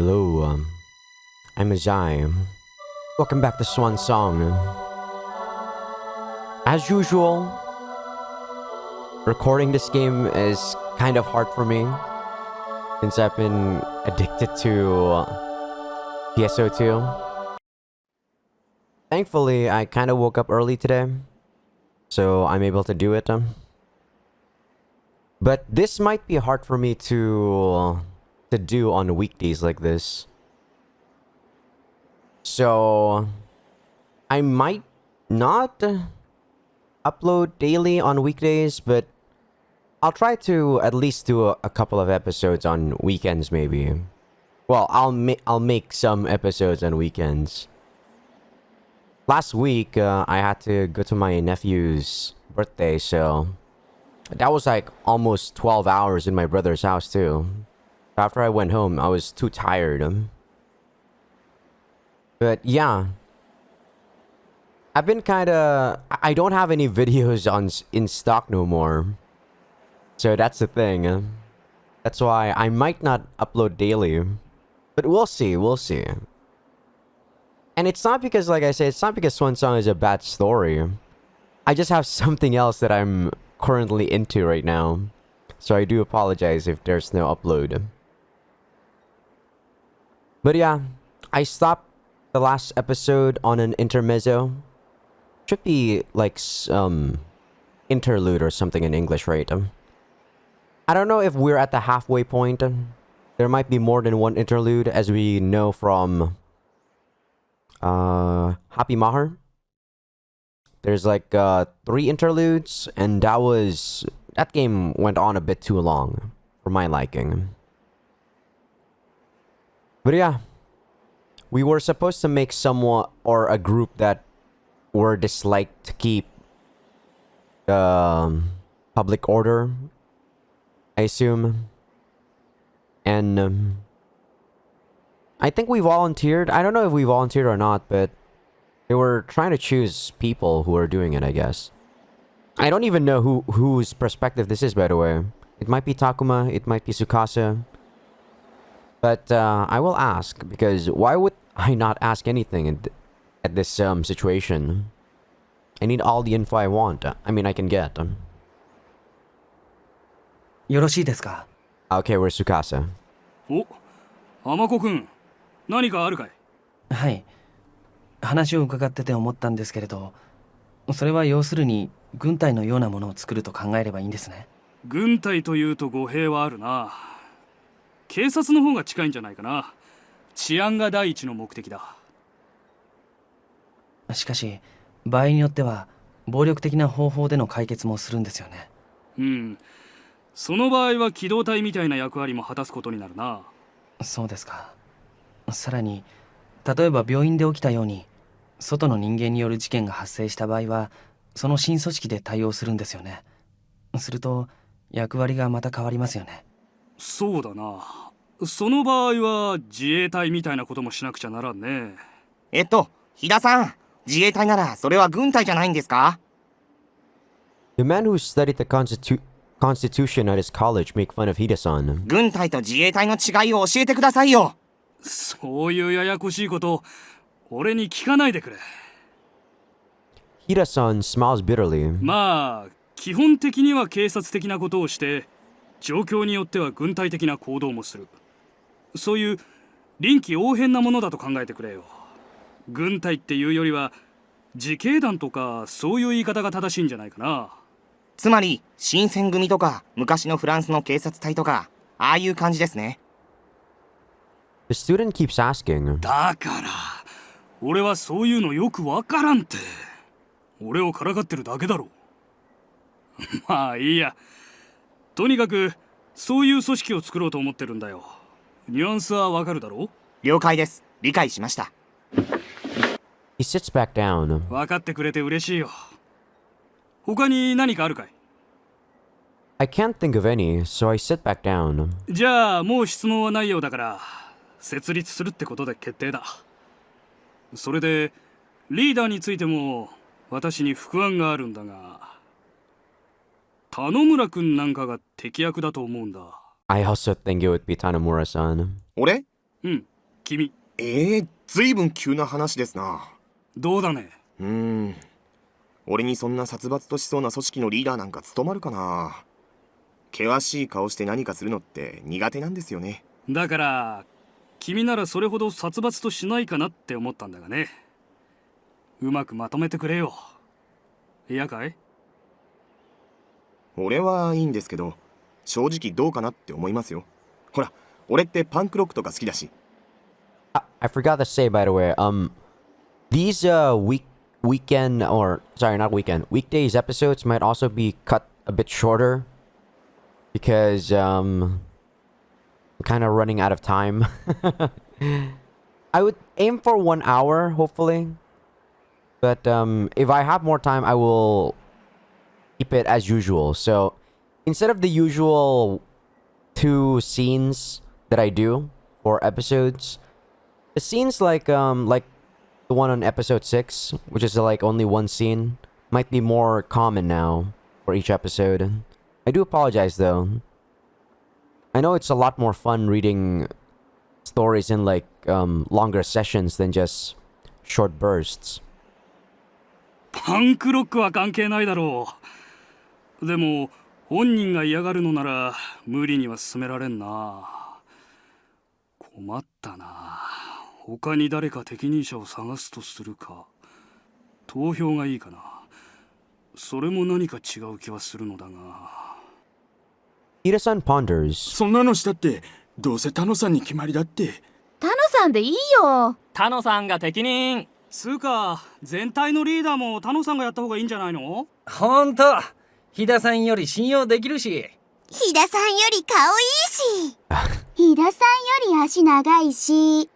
Hello, I'm Azai. Welcome back to Swan Song. As usual, recording this game is kind of hard for me since I've been addicted to PSO2. Thankfully, I kind of woke up early today, so I'm able to do it. But this might be hard for me to do on weekdays like this. So I might not upload daily on weekdays, but I'll try to at least do a couple of episodes on weekends maybe. Well, I'll make some episodes on weekends. Last week I had to go to my nephew's birthday, so that was like almost 12 hours in my brother's house too. After I went home, I was too tired. But yeah, I've been I don't have any videos in stock no more. So that's the thing. That's why I might not upload daily. But we'll see. And it's not because, like I said, it's not because Swan Song is a bad story. I just have something else that I'm currently into right now. So I do apologize if there's no upload. But yeah, I stopped the last episode on an intermezzo. Should be like interlude or something in English, right? I don't know if we're at the halfway point. There might be more than one interlude, as we know from Happy Mahar. There's like 3 interludes, and that game went on a bit too long for my liking. But yeah, we were supposed to make someone or a group that were disliked to keep public order, I assume. And I think we volunteered. I don't know if we volunteered or not, but they were trying to choose people who are doing it, I guess. I don't even know whose perspective this is, by the way. It might be Takuma, it might be Tsukasa. But I will ask, because why would I not ask anything at this situation? I need all the info I want. I mean, I can get. よろしいですか? Okay, we're Tsukasa. お、天子くん、何かあるかい? はい。話を伺ってて思ったんですけれど、それは要するに軍隊のようなものを作ると考えればいいんですね。軍隊というと語弊はあるな。警察の方が近いんじゃないかな。治安が第一の目的だ。しかし、場合によっては暴力的な方法での解決もするんですよね。うん。その場合は機動隊みたいな役割も果たすことになるな。そうですか。さらに、例えば病院で起きたように、外の人間による事件が発生した場合は、その新組織で対応するんですよね。すると、役割がまた変わりますよね。そうだな。その場合は自衛隊みたいなこともしなくちゃならんね。日田さん、自衛隊ならそれは軍隊じゃないんですか? The man who studied the Constitution at his college make fun of Hida-san. 軍隊と自衛隊の違いを教えてくださいよ。そういうややこしいこと、俺に聞かないでくれ。Hida-san smiles bitterly. まあ、基本的には警察的なことをして、状況によっては軍隊的な行動もする。そういう臨機応変なものだと考えてくれよ。軍隊っていうよりは自警団とかそういう言い方が正しいんじゃないかな。つまり新選組とか昔のフランスの警察隊とかああいう感じですね。The student keeps asking. だから俺はそういうのよくわからんって。俺をからかってるだけだろ。まあいいや。とにかくそういう組織を作ろうと思ってるんだよ。ニュアンスはわかるだろう？了解です。理解しました。He sits back down. 分かってくれて嬉しいよ。他に何かあるかい？ I can't think of any, so I sit back down. じゃあもう質問はないようだから設立するってことで決定だ。それでリーダーについても私に不安があるんだが、田野村くんなんかが敵役だと思うんだ。I also think it would be Tanomura-san. 俺？うん。君。ずいぶん急な話ですな。どうだね。俺にそんな殺伐としそうな組織のリーダーなんか務まるかな。険しい顔して何かするのって苦手なんですよね。だから君ならそれほど殺伐としないかなって思ったんだがね。うまくまとめてくれよ。嫌かい？俺はいいんですけど、正直どうかなって思いますよ。ほら、俺ってパンクロックとか好きだし。I forgot to say, by the way, these weekend, or sorry, not weekend, weekdays episodes might also be cut a bit shorter because I'm kind of running out of time. I would aim for 1 hour, hopefully, but if I have more time, I will keep it as usual. So instead of the usual 2 scenes that I do for episodes, the scenes like the one on episode 6, which is like only 1 scene, might be more common now for each episode. I do apologize though. I know it's a lot more fun reading stories in like longer sessions than just short bursts. パンクロックは関係ないだろう。でも本人が嫌がるのなら無理には進められんな。困ったな。他に誰か適任者を探すとするか、投票がいいかな。それも何か違う気はするのだが。Ida-san ponders. そんなのしたってどうせタノさんに決まりだって。タノさんでいいよ。タノさんが適任。つうか全体のリーダーもタノさんがやった方がいいんじゃないの？ほんと、飛田さんより信用できるし。飛田さんより顔いいし飛田さんより足長いし。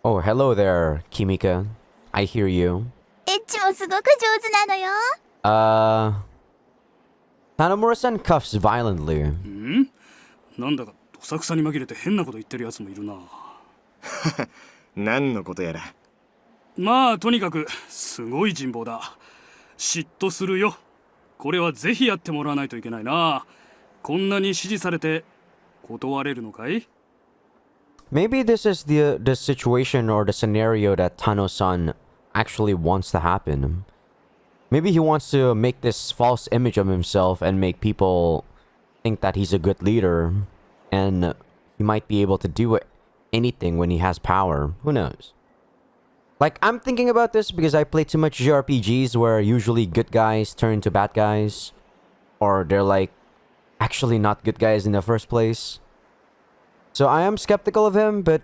Oh, hello there, Kimika. I hear you. エッチもすごく上手なのよ。Tanamura-san cuffs violently. なんだかどさくさに紛れて変なこと言ってるやつもいるな。何のことやら。まあとにかくすごい人望だ。嫉妬するよ。これはぜひやってもらわないといけないな。こんなに支持されて断れるのかい？ Maybe this is the situation or the scenario that Tano-san actually wants to happen. Maybe he wants to make this false image of himself and make people think that he's a good leader, and he might be able to do anything when he has power. Who knows? Like, I'm thinking about this because I play too much JRPGs where usually good guys turn to bad guys, or they're like actually not good guys in the first place. So I am skeptical of him, but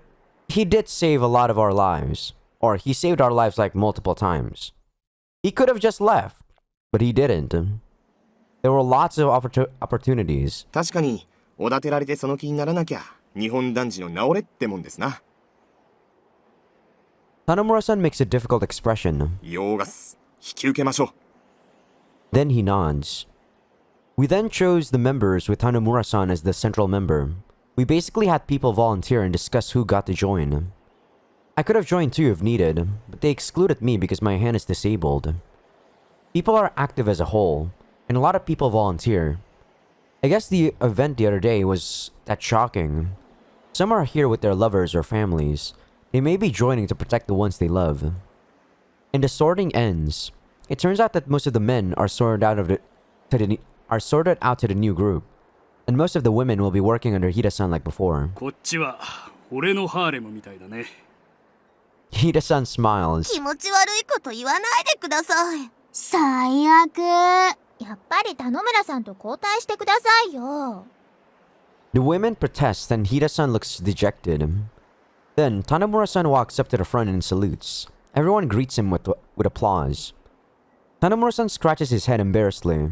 he did save a lot of our lives. Or he saved our lives like multiple times. He could have just left, but he didn't. There were lots of opportunities. 確かにおだてられてその気にならなきゃ日本男児の直れってもんですな。Tanamura-san makes a difficult expression. 用がす。引き受けましょう。 Then he nods. We then chose the members with Tanamura-san as the central member. We basically had people volunteer and discuss who got to join. I could have joined too if needed, but they excluded me because my hand is disabled. People are active as a whole, and a lot of people volunteer. I guess the event the other day was that shocking. Some are here with their lovers or families. They may be joining to protect the ones they love. And the sorting ends. It turns out that most of the men are sorted out to the new group. And most of the women will be working under Hida-san like before. こっちは俺のハーレムみたいだね。Hida-san smiles. 気持ち悪いこと言わないでください。最悪。やっぱり田野村さんと交代してくださいよ。 The women protest and Hida-san looks dejected. Then Tanamura-san walks up to the front and salutes. Everyone greets him with applause. Tanamura-san scratches his head embarrassedly.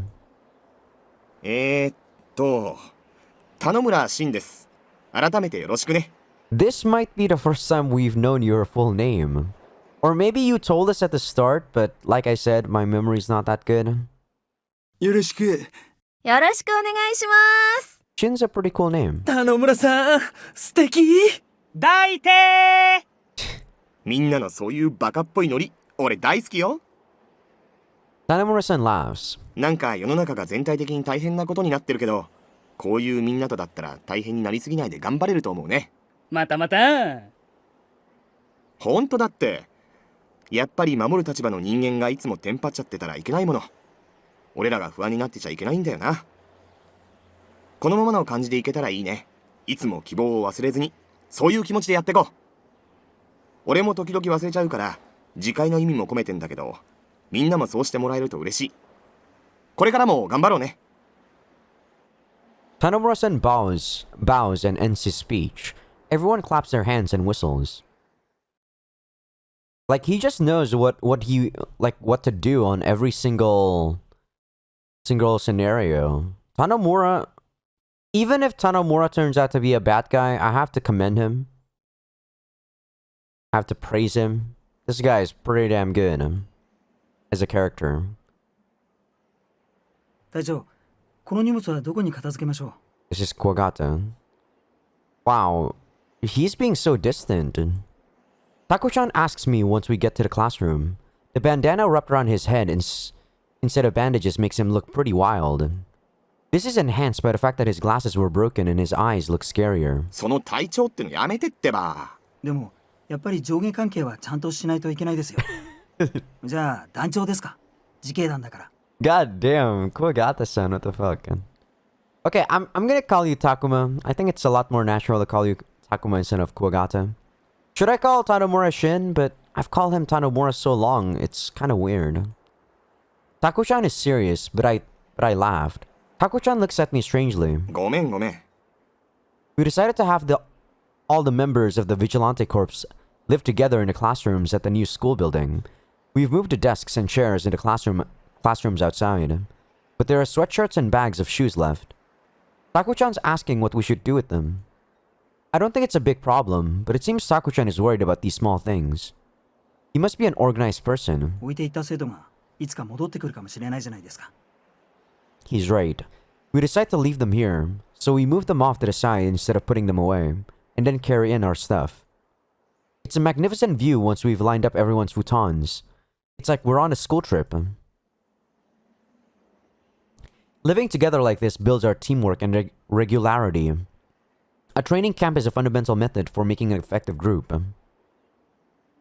田野村真です。改めてよろしくね。This might be the first time we've known your full name. Or maybe you told us at the start, but like I said, my memory's not that good. よろしく。よろしくお願いします。 Shin's a pretty cool name. 田野村さん、素敵。抱いてみんなのそういうバカっぽいノリ、俺大好きよ。Tanamura-san laughs. なんか世の中が全体的に大変なことになってるけど、こういうみんなとだったら大変になりすぎないで頑張れると思うね。またまた。ほんとだって。やっぱり守る立場の人間がいつもテンパっちゃってたらいけないもの。俺らが不安になってちゃいけないんだよな。このままの感じでいけたらいいね。いつも希望を忘れずに、そういう気持ちでやってこう。俺も時々忘れちゃうから、次回の意味も込めてんだけど、みんなもそうしてもらえると嬉しい。これからも頑張ろうね。Tanomura-san bows and ends his speech. Everyone claps their hands and whistles. Like he just knows what to do on every single scenario. Tanomura, even if Tanomura turns out to be a bad guy, I have to commend him. I have to praise him. This guy is pretty damn good as a character. 隊長、この荷物はどこに片付けましょう？ This is Kuwagata. Wow, he's being so distant. Tako-chan asks me once we get to the classroom. The bandana wrapped around his head instead of bandages makes him look pretty wild. This is enhanced by the fact that his glasses were broken and his eyes look scarier. その隊長ってのやめてってば。でも、やっぱり上下関係はちゃんとしないといけないですよ。じゃあ、団長ですか？自警団だから。God damn, Kuwagata-san, what the fuck? Okay, I'm gonna call you Takuma. I think it's a lot more natural to call you Takuma instead of Kuwagata. Should I call Tanomura Shin? But I've called him Tanomura so long, it's kind of weird. Taku-chan is serious, but I laughed. Taku-chan looks at me strangely. ごめんごめん。We decided to have all the members of the Vigilante Corps live together in the classrooms at the new school building. We've moved the desks and chairs into classrooms outside, but there are sweatshirts and bags of shoes left. Taku-chan's asking what we should do with them. I don't think it's a big problem, but it seems Taku-chan is worried about these small things. He must be an organized person. 置いていった生徒がいつか戻ってくるかもしれないじゃないですか。He's right. We decide to leave them here, so we move them off to the side instead of putting them away, and then carry in our stuff. It's a magnificent view once we've lined up everyone's futons. It's like we're on a school trip. Living together like this builds our teamwork and regularity. A training camp is a fundamental method for making an effective group.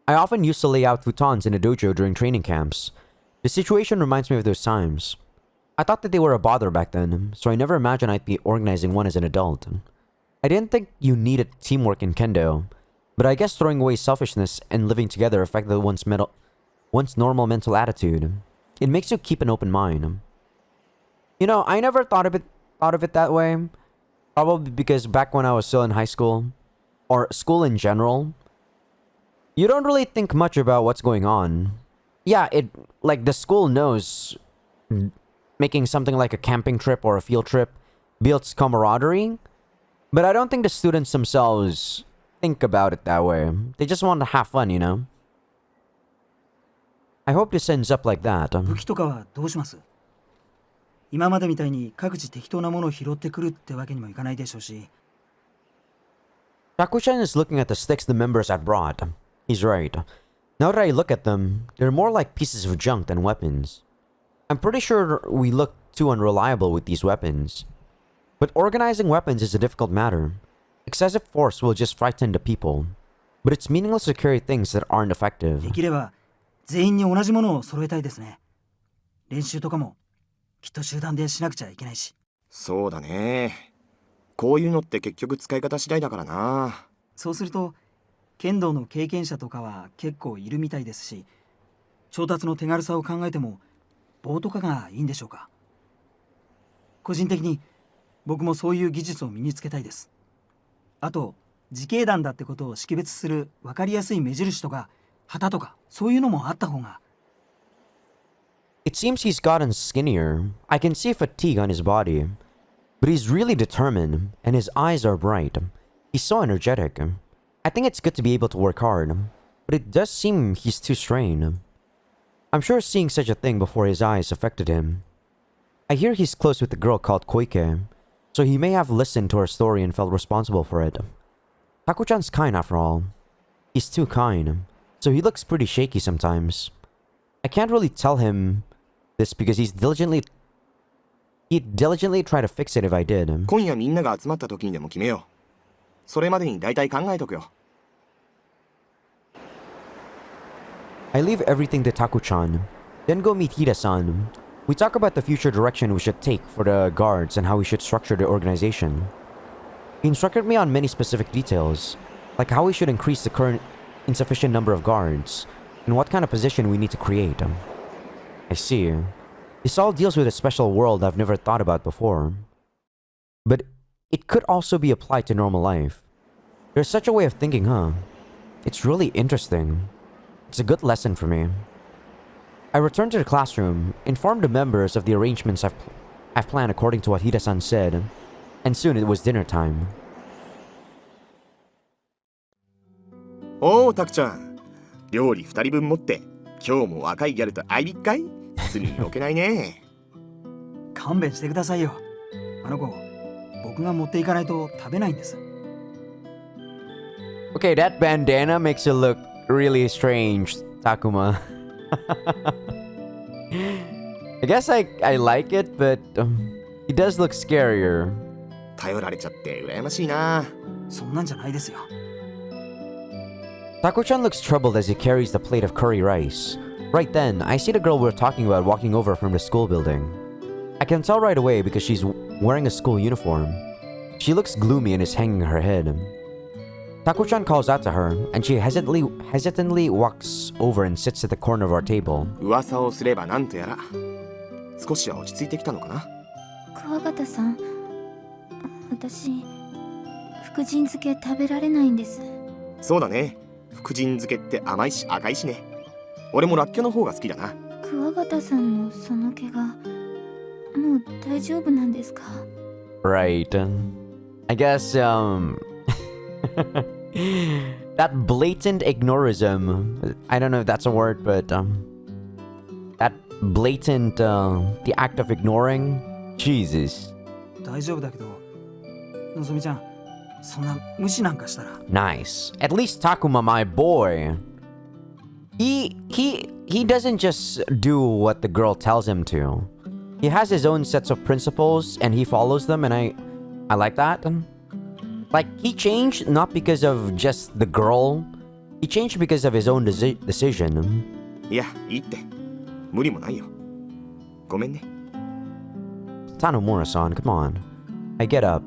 I often used to lay out futons in a dojo during training camps. The situation reminds me of those times. I thought that they were a bother back then, so I never imagined I'd be organizing one as an adult. I didn't think you needed teamwork in kendo, but I guess throwing away selfishness and living together affected one's normal mental attitude. It makes you keep an open mind. You know, I never thought of it that way. Probably because back when I was still in high school, or school in general, you don't really think much about what's going on. Yeah, the school knows making something like a camping trip or a field trip builds camaraderie, but I don't think the students themselves think about it that way. They just want to have fun, you know? I hope this ends up like that. 武器とかはどうします？今までみたいに各自適当なものを拾ってくるってわけにもいかないでしょうし。Taku-chan is looking at the sticks the members had brought. He's right. Now that I look at them, they're more like pieces of junk than weapons. I'm pretty sure we look too unreliable with these weapons. But organizing weapons is a difficult matter. Excessive force will just frighten the people. But it's meaningless to carry things that aren't effective. できれば全員に同じものを揃えたいですね。練習とかもきっと集団でしなくちゃいけないし。そうだね。こういうのって結局使い方次第だからな。そうすると剣道の経験者とかは結構いるみたいですし、調達の手軽さを考えても棒とかがいいんでしょうか。個人的に僕もそういう技術を身につけたいです。あと自警団だってことを識別する分かりやすい目印とか旗とかそういうのもあった方が。It seems he's gotten skinnier. I can see fatigue on his body. But he's really determined, and his eyes are bright. He's so energetic. I think it's good to be able to work hard, but it does seem he's too strained. I'm sure seeing such a thing before his eyes affected him. I hear he's close with a girl called Koike, so he may have listened to her story and felt responsible for it. Taku-chan's kind after all. He's too kind, so he looks pretty shaky sometimes. I can't really tell him this because he'd diligently try to fix it if I did. 今夜みんなが集まった時にでも決めよう。それまでに大体考えとくよ。I leave everything to Taku-chan, then go meet Hida-san. We talk about the future direction we should take for the guards and how we should structure the organization. He instructed me on many specific details, like how we should increase the current insufficient number of guards, and what kind of position we need to create. I see. This all deals with a special world I've never thought about before. But it could also be applied to normal life. There's such a way of thinking, huh? It's really interesting. It's a good lesson for me. I returned to the classroom, informed the members of the arrangements I've planned according to what Hida-san said, and soon it was dinner time. おお、タクちゃん。料理2人分持って、今日も若いギャルと会いびっかい？隅に置けないね。勘弁してくださいよ。あの子、僕が持っていかないと食べないんです。Okay, that bandana makes it look really strange, Takuma. I guess I like it, but he does look scarier. 頼られちゃって羨ましいな。そんなんじゃないですよ。Taku-chan looks troubled as he carries the plate of curry rice. Right then, I see the girl we're talking about walking over from the school building. I can tell right away because she's wearing a school uniform. She looks gloomy and is hanging her head. Taku-chan calls out to her, and she hesitantly walks over and sits at the corner of our table. 噂をすればなんとやら。少しは落ち着いてきたのかな。桑形さん、私、福神漬け食べられないんです。そうだね。福神漬けって甘いし赤いしね。俺もらっきょうの方が好きだな。桑形さんのその怪我、もう大丈夫なんですか？ Right. I guess, that blatant ignorism, I don't know if that's a word, but, that blatant, the act of ignoring, Jesus. 大丈夫だけど、のぞみちゃん、そんな無視なんかしたら。Nice. At least Takuma, my boy. He doesn't just do what the girl tells him to. He has his own sets of principles and he follows them, and I like that. Like, he changed not because of just the girl. He changed because of his own decision. いや、いいって。無理もないよ。ごめんね。Tanomura-san, come on. I get up.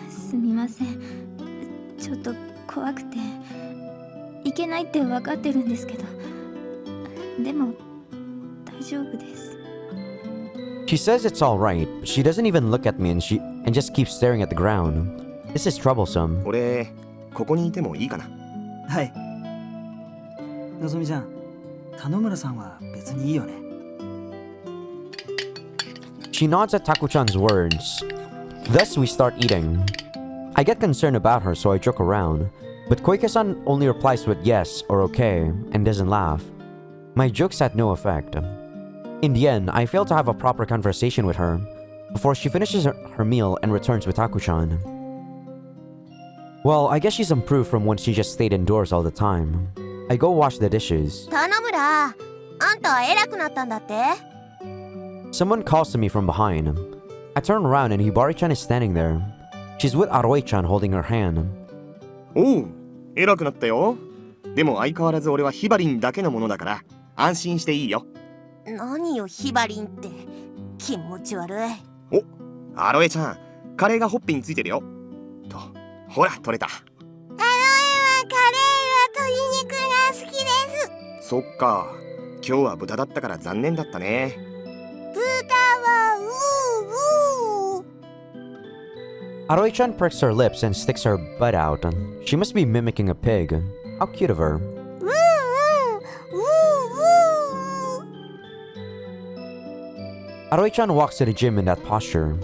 すみません。ちょっと怖くて。いけないって分かってるんですけど。でも、大丈夫です。She says it's alright, but she doesn't even look at me and just keeps staring at the ground. This is troublesome. 俺、ここにいてもいいかな。はい。のぞみちゃん、田野村さんは別にいいよね。She nods at Taku-chan's words. Thus we start eating. I get concerned about her, so I joke around. But Koike-san only replies with yes or okay and doesn't laugh. My jokes had no effect. In the end, I fail to have a proper conversation with her before she finishes her meal and returns with Taku-chan. Well, I guess she's improved from when she just stayed indoors all the time. I go wash the dishes. 田野村、あんたは偉くなったんだって？ Someone calls to me from behind. I turn around and Hibari-chan is standing there. She's with Aoi-chan holding her hand. おう、偉くなったよ。でも相変わらず俺はヒバリンだけのものだから安心していいよ。何よ、ヒバリンって。気持ち悪い。お、アロエちゃん、カレーがほっぺについてるよ。と、ほら、取れた。アロエはカレーは鶏肉が好きです。そっか、今日は豚だったから残念だったね。豚はウーウー。Aoi-chan pricks her lips and sticks her butt out. She must be mimicking a pig. How cute of her. Aoi-chan walks to the gym in that posture.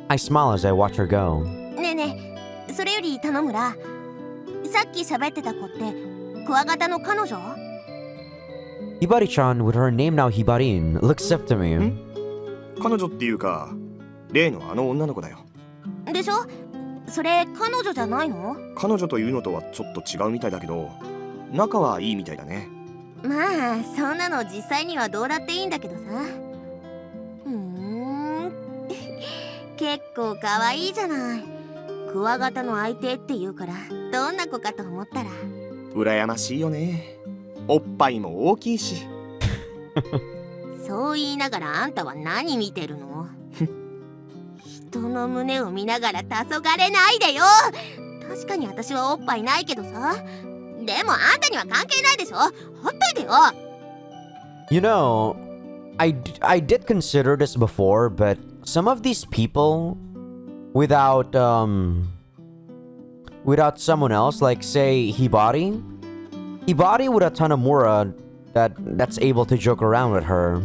I smile as I watch her go. ねえねえ、それより頼むら。さっき喋ってた子ってクワガタの彼女？ Hibari-chan, with her name now Hibarin, looks up to me. 彼女っていうか、例のあの女の子だよ。でしょ？それ彼女じゃないの？彼女というのとはちょっと違うみたいだけど、仲はいいみたいだね。まあ、そんなの実際にはどうだっていいんだけどさ。結構可愛いじゃない。クワガタの相手って言うからどんな子かと思ったら。羨ましいよね。おっぱいも大きいし。そう言いながらあんたは何見てるの？人の胸を見ながら黄昏ないでよ。確かに私はおっぱいないけどさ。でもあんたには関係ないでしょ。ほっといてよ。You know, I did consider this before, but some of these people, without someone else, like say Hibari with a Tanamura that's able to joke around with her,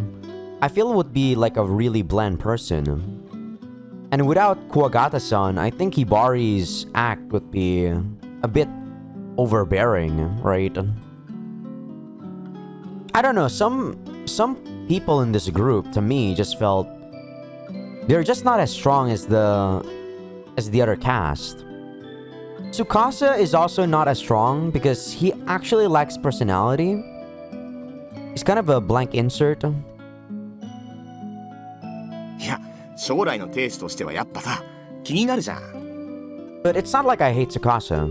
I feel it would be like a really bland person. And without Kuwagata-san, I think Hibari's act would be a bit overbearing, right? I don't know, some people in this group, to me, just felt they're just not as strong as the other cast. Tsukasa is also not as strong because he actually lacks personality. He's kind of a blank insert. いや、将来の亭主としてはやっぱさ、気になるじゃん。But it's not like I hate Tsukasa.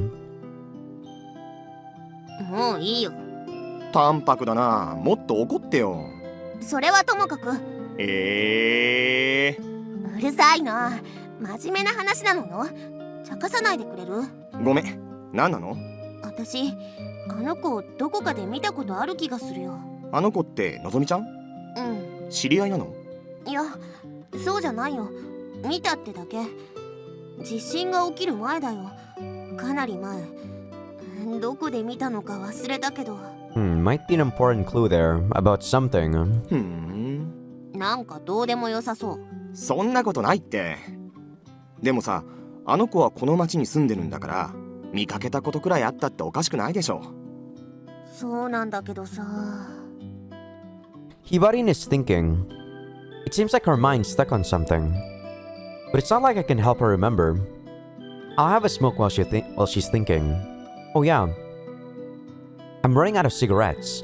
もういいよ。淡白だな。もっと怒ってよ。それはともかく。うるさいな。真面目な話なのよ。茶化さないでくれる？ごめん。何なの？私、あの子どこかで見たことある気がするよ。あの子ってのぞみちゃん？うん。知り合いなの？いや、そうじゃないよ。見たってだけ。地震が起きる前だよ。かなり前。どこで見たのか忘れたけど。Might be an important clue there about something. なんかどうでもよさそう。そんなことないって。でもさ、あの子はこの町に住んでるんだから、見かけたことくらいあったっておかしくないでしょ。そうなんだけどさ。Hibarin is thinking. It seems like her mind's stuck on something. But it's not like I can help her remember. I'll have a smoke while she's thinking. Oh yeah. I'm running out of cigarettes.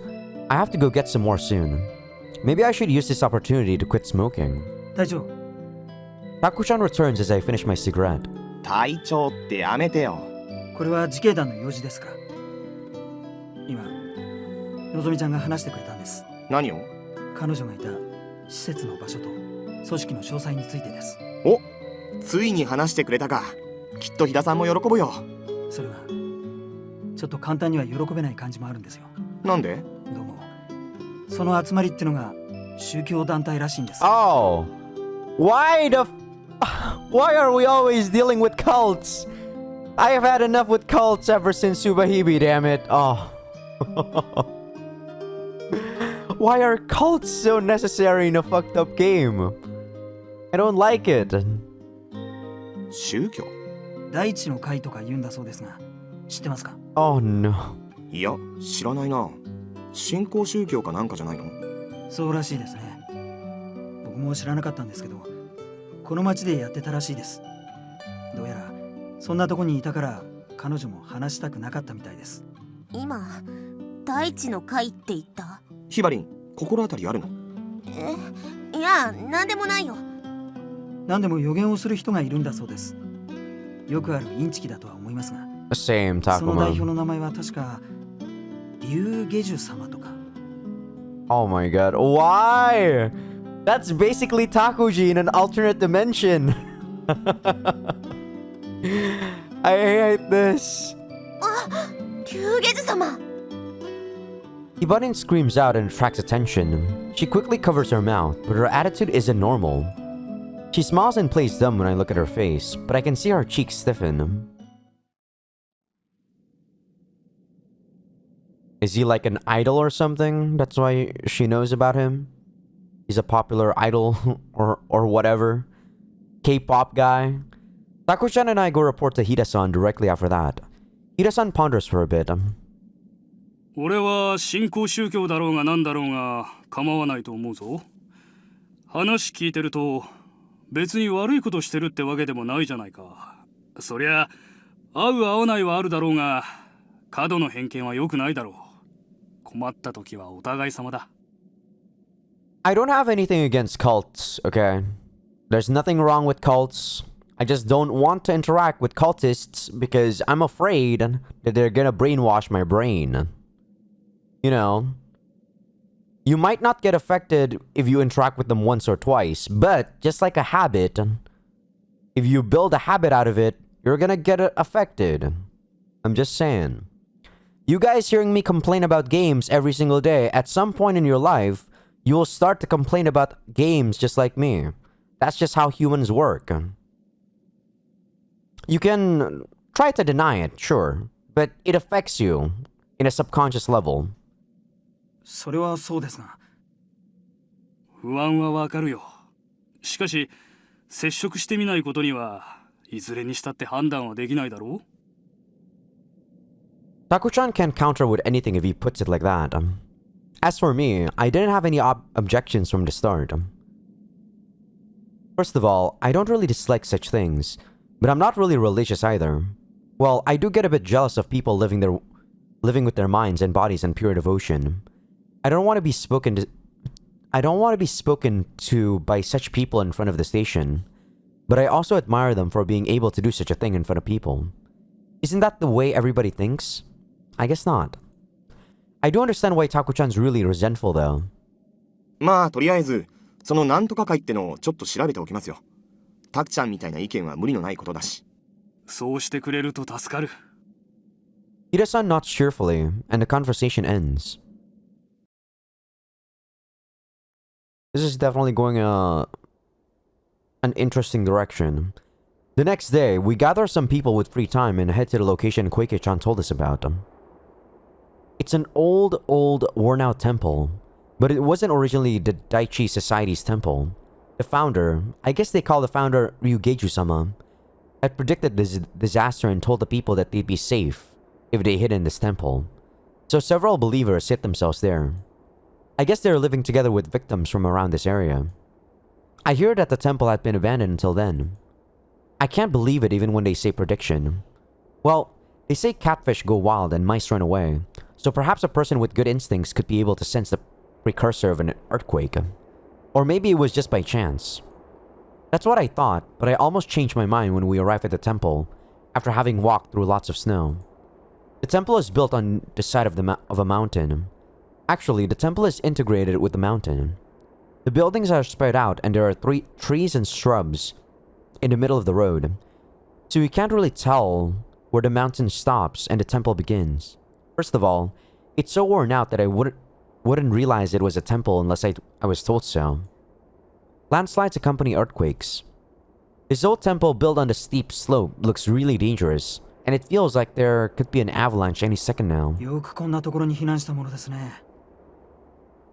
I have to go get some more soon. Maybe I should use this opportunity to quit smoking. 隊長、 Taku-chan returns as I finish my cigarette. 隊長ってやめてよ。これは自警団の用事ですから。今、のぞみちゃんが話してくれたんです。何を？彼女がいた施設の場所と組織の詳細についてです。お、ついに話してくれたか。きっと飛田さんも喜ぶよ。それはちょっと簡単には喜べない感じもあるんですよ。なんで？どうもその集まりってのが宗教団体らしいんです。Oh! Why are we always dealing with cults? I have had enough with cults ever since Subahibi, damn it. Oh. Why are cults so necessary in a fucked up game? I don't like it. 宗教？第一の会とか言うんだそうですが、知ってますか？ Oh no. いや、知らないな。新興宗教かなんかじゃないの？そうらしいですね。僕も知らなかったんですけど、この町でやってたらしいです。どうやらそんなとこにいたから彼女も話したくなかったみたいです。今、大地の会って言った？ひばりん、心当たりあるの？いや、なんでもないよ。何でも予言をする人がいるんだそうです。よくあるインチキだとは思いますが、 Same, その代表 Takuma. の名前は確か竜下樹様とか。 Oh my god. Why? That's basically Takuji in an alternate dimension. I hate this. 竜下樹様。Hibarin screams out and attracts attention. She quickly covers her mouth, but her attitude isn't normal. She smiles and plays dumb when I look at her face, but I can see her cheeks stiffen. Is he like an idol or something? That's why she knows about him? He's a popular idol or whatever. K-pop guy. Taku-chan and I go report to Hida-san directly after that. Hida-san ponders for a bit. 俺は新興宗教だろうがなんだろうが構わないと思うぞ。話聞いてると別に悪いことしてるってわけでもないじゃないか。そりゃ合う合わないはあるだろうが過度の偏見は良くないだろう。困った時はお互い様だ。I don't have anything against cults, okay? There's nothing wrong with cults. I just don't want to interact with cultists because I'm afraid that they're gonna brainwash my brain. You know, you might not get affected if you interact with them once or twice, but just like a habit, if you build a habit out of it, you're gonna get affected. I'm just saying. You guys hearing me complain about games every single day, at some point in your life, you will start to complain about games just like me. That's just how humans work. You can try to deny it, sure, but it affects you in a subconscious level. それはそうですが。不安はわかるよ。しかし、接触してみないことにはいずれにしたって判断はできないだろう。Taku-chan can't counter with anything if he puts it like that. As for me, I didn't have any objections from the start. First of all, I don't really dislike such things, but I'm not really religious either. Well, I do get a bit jealous of people living with their minds and bodies in pure devotion. I don't want to be spoken to by such people in front of the station, but I also admire them for being able to do such a thing in front of people. Isn't that the way everybody thinks? I guess not. I do understand why Taku-chan's really resentful though. まあとりあえずそのなんとか会ってのをちょっと調べておきますよ。タクちゃんみたいな意見は無理のないことだし。そうしてくれると助かる。Ida-san nods cheerfully, and the conversation ends. This is definitely going an interesting direction. The next day, we gather some people with free time and head to the location Koike-chan told us about. It's an old, worn-out temple, but it wasn't originally the Daichi Society's temple. The founder, I guess they call the founder Ryugeiju-sama, had predicted this disaster and told the people that they'd be safe if they hid in this temple. So several believers hid themselves there. I guess they're living together with victims from around this area. I hear that the temple had been abandoned until then. I can't believe it even when they say prediction. Well, they say catfish go wild and mice run away, so perhaps a person with good instincts could be able to sense the precursor of an earthquake. Or maybe it was just by chance. That's what I thought, but I almost changed my mind when we arrived at the temple, after having walked through lots of snow. The temple is built on the side of a mountain. Actually, the temple is integrated with the mountain. The buildings are spread out and there are 3 trees and shrubs in the middle of the road, so you can't really tell where the mountain stops and the temple begins. First of all, it's so worn out that I wouldn't realize it was a temple unless I was told so. Landslides accompany earthquakes. This old temple built on the steep slope looks really dangerous, and it feels like there could be an avalanche any second now. よくこんなところに避難したものですね。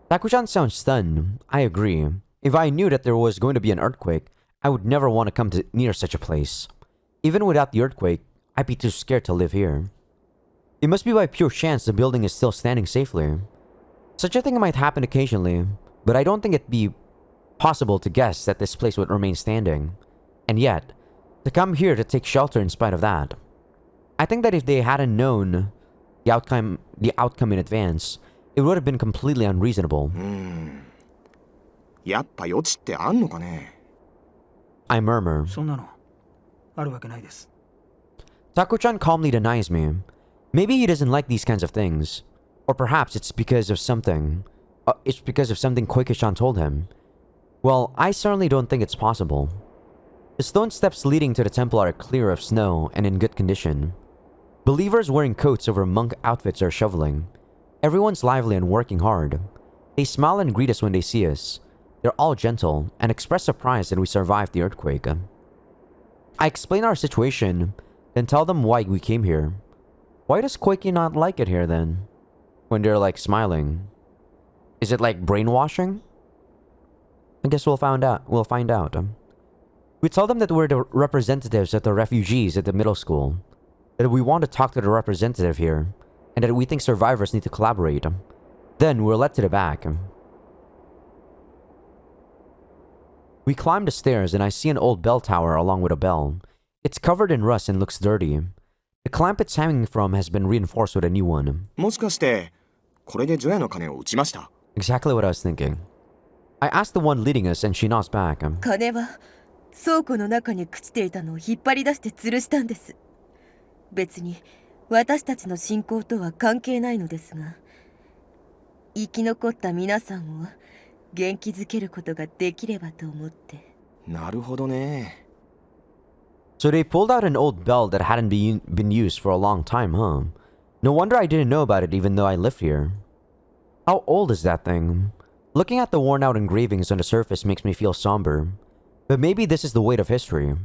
Taku-chan sounds stunned. I agree. If I knew that there was going to be an earthquake, I would never want to come near such a place. Even without the earthquake, I'd be too scared to live here. It must be by pure chance the building is still standing safely. Such a thing might happen occasionally, but I don't think it'd be possible to guess that this place would remain standing. And yet, to come here to take shelter in spite of that. I think that if they hadn't known the outcome in advance, it would have been completely unreasonable. やっぱ余地ってあんのかね。I murmur. そんなのあるわけないです。 Taku-chan calmly denies me. Maybe he doesn't like these kinds of things. Or perhaps it's because of something. Koike-chan told him. Well, I certainly don't think it's possible. The stone steps leading to the temple are clear of snow and in good condition. Believers wearing coats over monk outfits are shoveling. Everyone's lively and working hard. They smile and greet us when they see us. They're all gentle and express surprise that we survived the earthquake. I explain our situation, then tell them why we came here. Why does Koike not like it here then? When they're like smiling. Is it like brainwashing? I guess we'll find out. We tell them that we're the representatives of the refugees at the middle school. That we want to talk to the representative here. And that we think survivors need to collaborate. Then we're led to the back. We climb the stairs and I see an old bell tower along with a bell. It's covered in rust and looks dirty. The clamp it's hanging from has been reinforced with a new one. もしかしてこれで除夜の鐘を打ちました。 Exactly what I was thinking. I asked the one leading us and she nods back. 鐘は倉庫の中に朽ちていたのを引っ張り出して吊るしたんです。別に私たちの信仰とは関係ないのですが、生き残った皆さんを元気づけることができればと思って。なるほどね。 So they pulled out an old bell that hadn't been used for a long time, huh? No wonder I didn't know about it even though I lived here. How old is that thing? Looking at the worn out engravings on the surface makes me feel somber. But maybe this is the weight of history.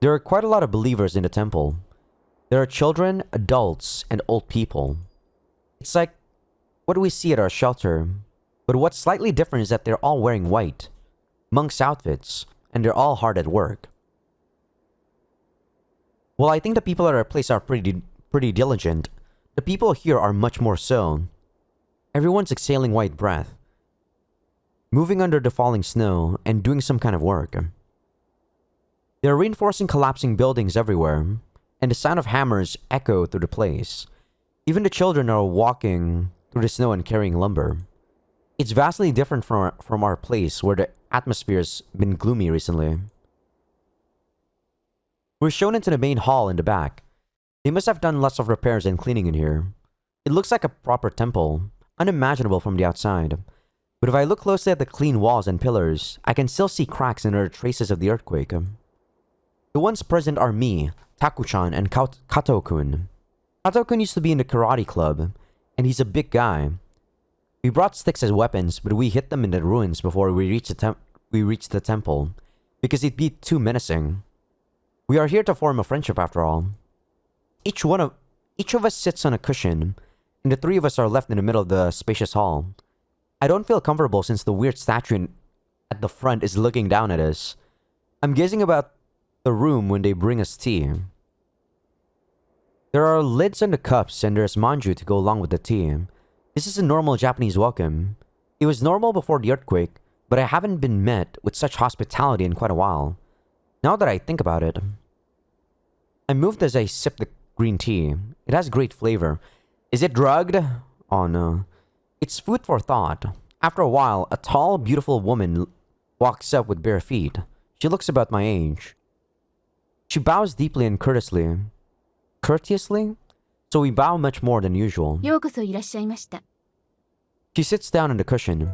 There are quite a lot of believers in the temple. There are children, adults, and old people. It's like what we see at our shelter. But what's slightly different is that they're all wearing white, monks' outfits, and they're all hard at work. Well, I think the people at our place are pretty diligent. The people here are much more so. Everyone's exhaling white breath, moving under the falling snow, and doing some kind of work. They're reinforcing collapsing buildings everywhere, and the sound of hammers echo through the place. Even the children are walking through the snow and carrying lumber. It's vastly different from our place where the atmosphere's been gloomy recently. We're shown into the main hall in the back. They must have done lots of repairs and cleaning in here. It looks like a proper temple, unimaginable from the outside. But if I look closely at the clean walls and pillars, I can still see cracks and other traces of the earthquake. The ones present are me, Taku-chan, and Kato-kun. Kato-kun used to be in the karate club, and he's a big guy. We brought sticks as weapons, but we hit them in the ruins before we reached the temple, because it'd be too menacing. We are here to form a friendship after all. Each of us sits on a cushion, and the three of us are left in the middle of the spacious hall. I don't feel comfortable since the weird statue at the front is looking down at us. I'm gazing about the room when they bring us tea. There are lids on the cups and there's manju to go along with the tea. This is a normal Japanese welcome. It was normal before the earthquake, but I haven't been met with such hospitality in quite a while. Now that I think about it. I'm moved as I sip the green tea. It has great flavor. Is it drugged? Oh no. It's food for thought. After a while, a tall, beautiful woman walks up with bare feet. She looks about my age. She bows deeply and courteously. Courteously? So we bow much more than usual. ようこそいらっしゃいました。 She sits down on the cushion.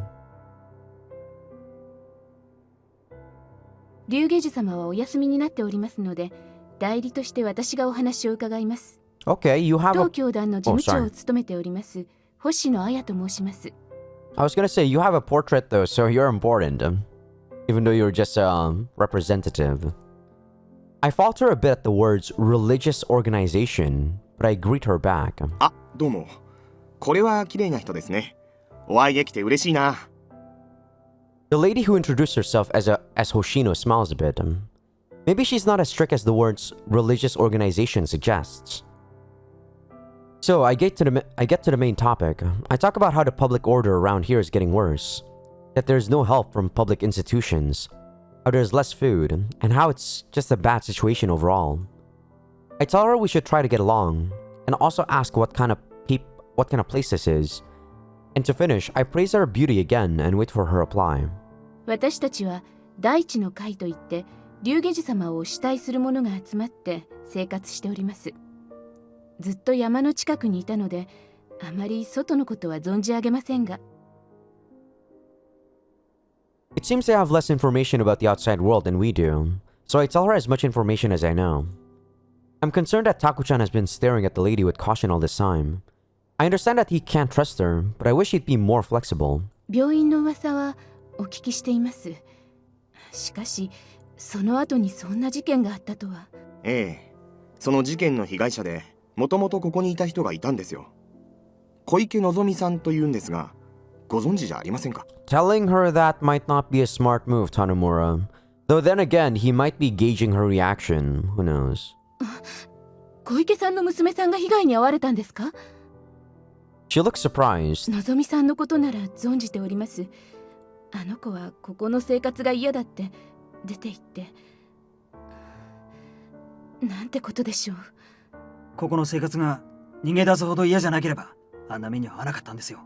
龍下樹様はお休みになっておりますので、代理として私がお話を伺います。 Okay, you have 当 a... 教団の事務長を務めております、星野彩と申します。 I was gonna say, you have a portrait though, so you're important. Even though you're just a representative. I falter a bit at the words religious organization, but I greet her back. あ、どうも。これは綺麗な人ですね。お会いできて嬉しいな。The lady who introduced herself as Hoshino smiles a bit. Maybe she's not as strict as the words religious organization suggests. So I get to the main topic. I talk about how the public order around here is getting worse, that there's no help from public institutions, how there's less food, and how it's just a bad situation overall. I tell her we should try to get along, and also ask what kind of place this is. And to finish, I praise her beauty again and wait for her reply. 私たちは大地の会といって龍下樹様を主体する者が集まって生活しております。ずっと山の近くにいたのであまり外のことは存じ上げませんが。 It seems they have less information about the outside world than we do, so I tell her as much information as I know. I'm concerned that Taku-chan has been staring at the lady with caution all this time. I understand that he can't trust her, but I wish he'd be more flexible. 病院の噂はお聞きしています。しかしその後にそんな事件があったとは。ええ、その事件の被害者でもともとここにいた人がいたんですよ。小池のぞみさんというんですが、ご存知じゃありませんか？ Telling her that might not be a smart move, Tanomura. Though then again, he might be gauging her reaction. Who knows? 小池さんの娘さんが被害に遭われたんですか？ She looks surprised. のぞみさんのことなら存じております。あの子はここの生活が嫌だって出て行って。なんてことでしょう。ここの生活が逃げ出すほど嫌じゃなければあんな目には合わなかったんですよ。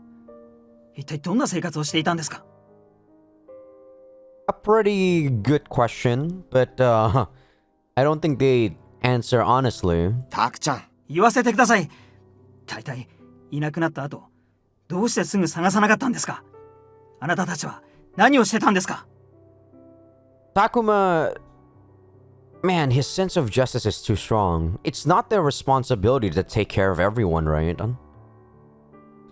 一体どんな生活をしていたんですか？ A pretty good question, but I don't think they answer honestly. タクちゃん。言わせてください。大体いなくなった後、どうしてすぐ探さなかったんですか？あなたたちは何をしてたんですか？ Takuma, man, his sense of justice is too strong. It's not their responsibility to take care of everyone, right?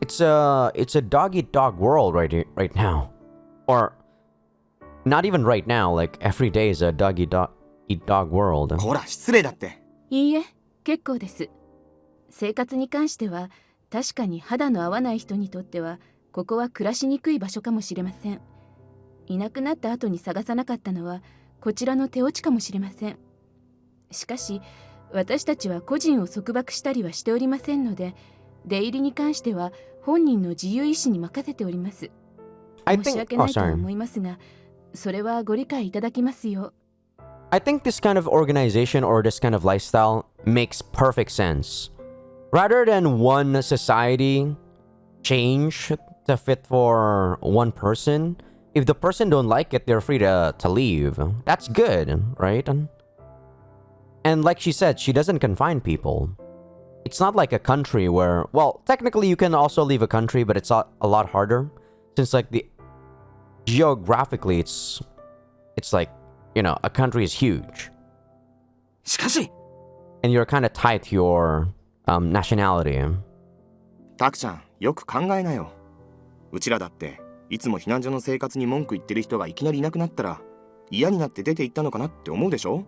It's a dog eat dog world right now. Or not even right now, like every day is a dog eat dog world. こら失礼だって。いいえ、結構です。生活に関しては確かに肌の合わない人にとってはここは暮らしにくい場所かもしれません。いなくなった後に探さなかったのはこちらの手落ちかもしれません。しかし私たちは個人を束縛したりはしておりませんので、出入りに関しては本人の自由意志に任せております。申し訳ないとは思いますが、それはご理解いただきますよ。I think this kind of organization or this kind of lifestyle makes perfect sense. Rather than one society change to fit for one person, if the person don't like it, they're free to leave. That's good, right? And like she said, she doesn't confine people. It's not like a country where, well, technically you can also leave a country, but it's a lot harder. Since like geographically, it's like, you know, a country is huge. しかし And you're kind of tied to your nationality. タクちゃん、よく考えなよ。うちらだっていつも避難所の生活に文句言ってる人がいきなりいなくなったら嫌になって出て行ったのかなって思うでしょ。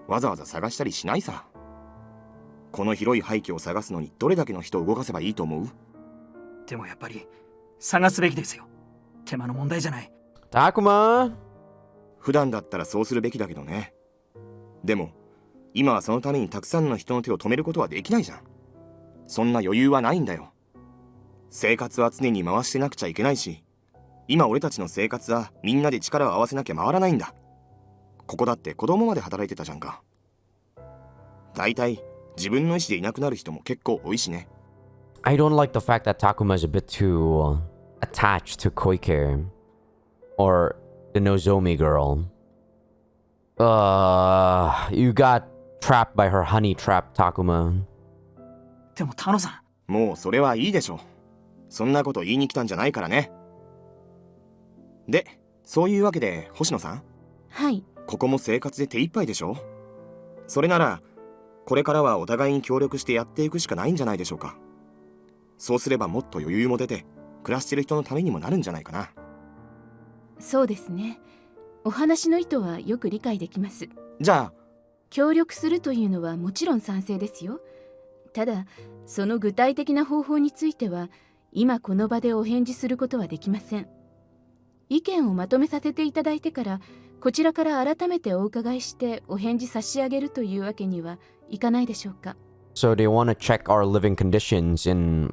わざわざ探したりしないさ。この広い廃墟を探すのにどれだけの人を動かせばいいと思う？でもやっぱり探すべきですよ。手間の問題じゃない。Takuma! 普段だったらそうするべきだけどね。でも今はそのためにたくさんの人の手を止めることはできないじゃん。そんな余裕はないんだよ。生活は常に回してなくちゃいけないし、今俺たちの生活はみんなで力を合わせなきゃ回らないんだ。ここだって子供まで働いてたじゃんか。だいたい自分の意思でいなくなる人も結構多いしね。I don't like the fact that Takuma is a bit too attached to Koike or the Nozomi girl. You got trapped by her honey trap, Takuma. でもタノさん、もうそれはいいでしょ。そんなこと言いに来たんじゃないからね。で、そういうわけで星野さん。はい。ここも生活で手一杯でしょ。それならこれからはお互いに協力してやっていくしかないんじゃないでしょうか。そうすればもっと余裕も出て暮らしてる人のためにもなるんじゃないかな。そうですね。お話の意図はよく理解できます。じゃあ協力するというのはもちろん賛成ですよ。ただその具体的な方法については今この場でお返事することはできません。意見をまとめさせていただいてからこちらから改めてお伺いしてお返事差し上げるというわけにはいかないでしょうか。 So they want to check our living conditions in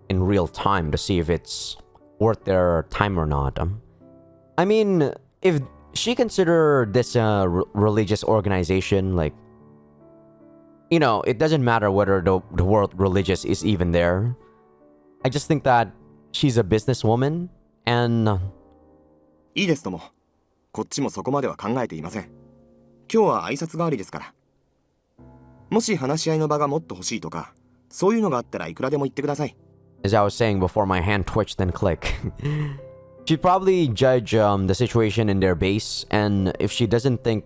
real time to see if it's worth their time or not. I mean, if she considered this a religious organization, like, you know, it doesn't matter whether the word religious is even there. I just think that she's a businesswoman and いいですとも。こっちもそこまでは考えていません。今日は挨拶代わりですから。もし話し合いの場がもっと欲しいとか、そういうのがあったらいくらでも言ってください。As I was saying before, my hand twitched and clicked. She'd probably judge the situation in their base, and if she doesn't think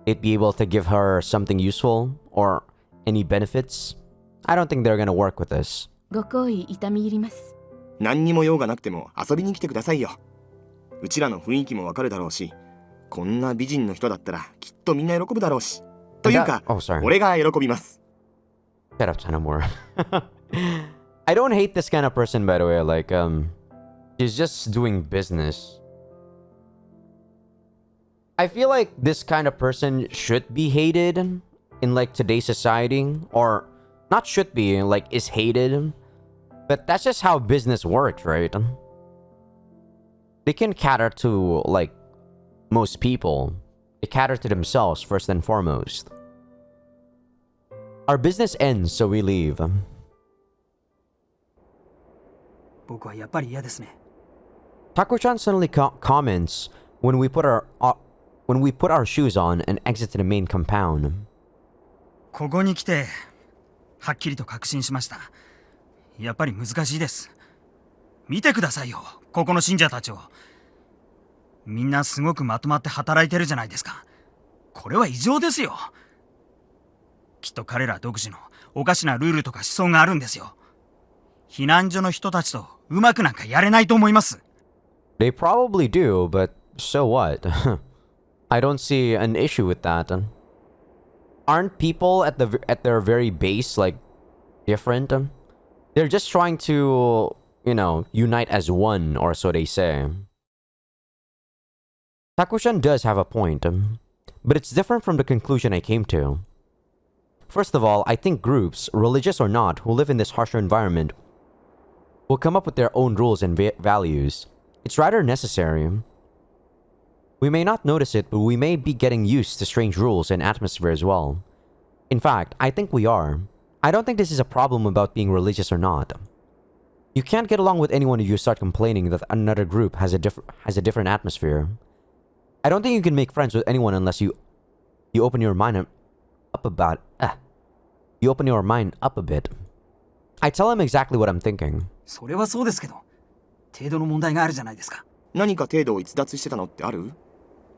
it'd be able to give her something useful or any benefits, I don't think they're gonna work with this. ご好意痛み入ります。何にも用がなくても遊びに来てくださいよ。うちらの雰囲気もわかるだろうし、こんな美人の人だったらきっとみんな喜ぶだろうし。というか、俺が喜びます。Shut up, Tanamura. I don't hate this kind of person, by the way. Like, she's just doing business. I feel like this kind of person should be hated in like today's society, or not should be, like is hated. But that's just how business works, right? They can cater to like most people. They cater to themselves first and foremost. Our business ends, so we leave. 僕はやっぱり嫌ですね。 Taku-chan suddenly comments when we put our shoes on and exit the main compound. ここに来てはっきりと確信しました。やっぱり難しいです。見てくださいよ、ここの信者たちを。みんなすごくまとまって働いてるじゃないですか。これは異常ですよ。きっと彼ら独自のおかしなルールとか思想があるんですよ。避難所の人たちとうまくなんかやれないと思います。They probably do, but so what? I don't see an issue with that. Aren't people at their very base like different? They're just trying to, unite as one, or so they say. Takushan does have a point, but it's different from the conclusion I came to. First of all, I think groups, religious or not, who live in this harsher environment will come up with their own rules and values. It's rather necessary. We may not notice it, but we may be getting used to strange rules and atmosphere as well. In fact, I think we are. I don't think this is a problem about being religious or not. You can't get along with anyone if you start complaining that another group has a different atmosphere. I don't think you can make friends with anyone unless you open your mind up you open your mind up a bit. I tell him exactly what I'm thinking. それはそうですけど、程度の問題があるじゃないですか。何か程度を逸脱してたのってある？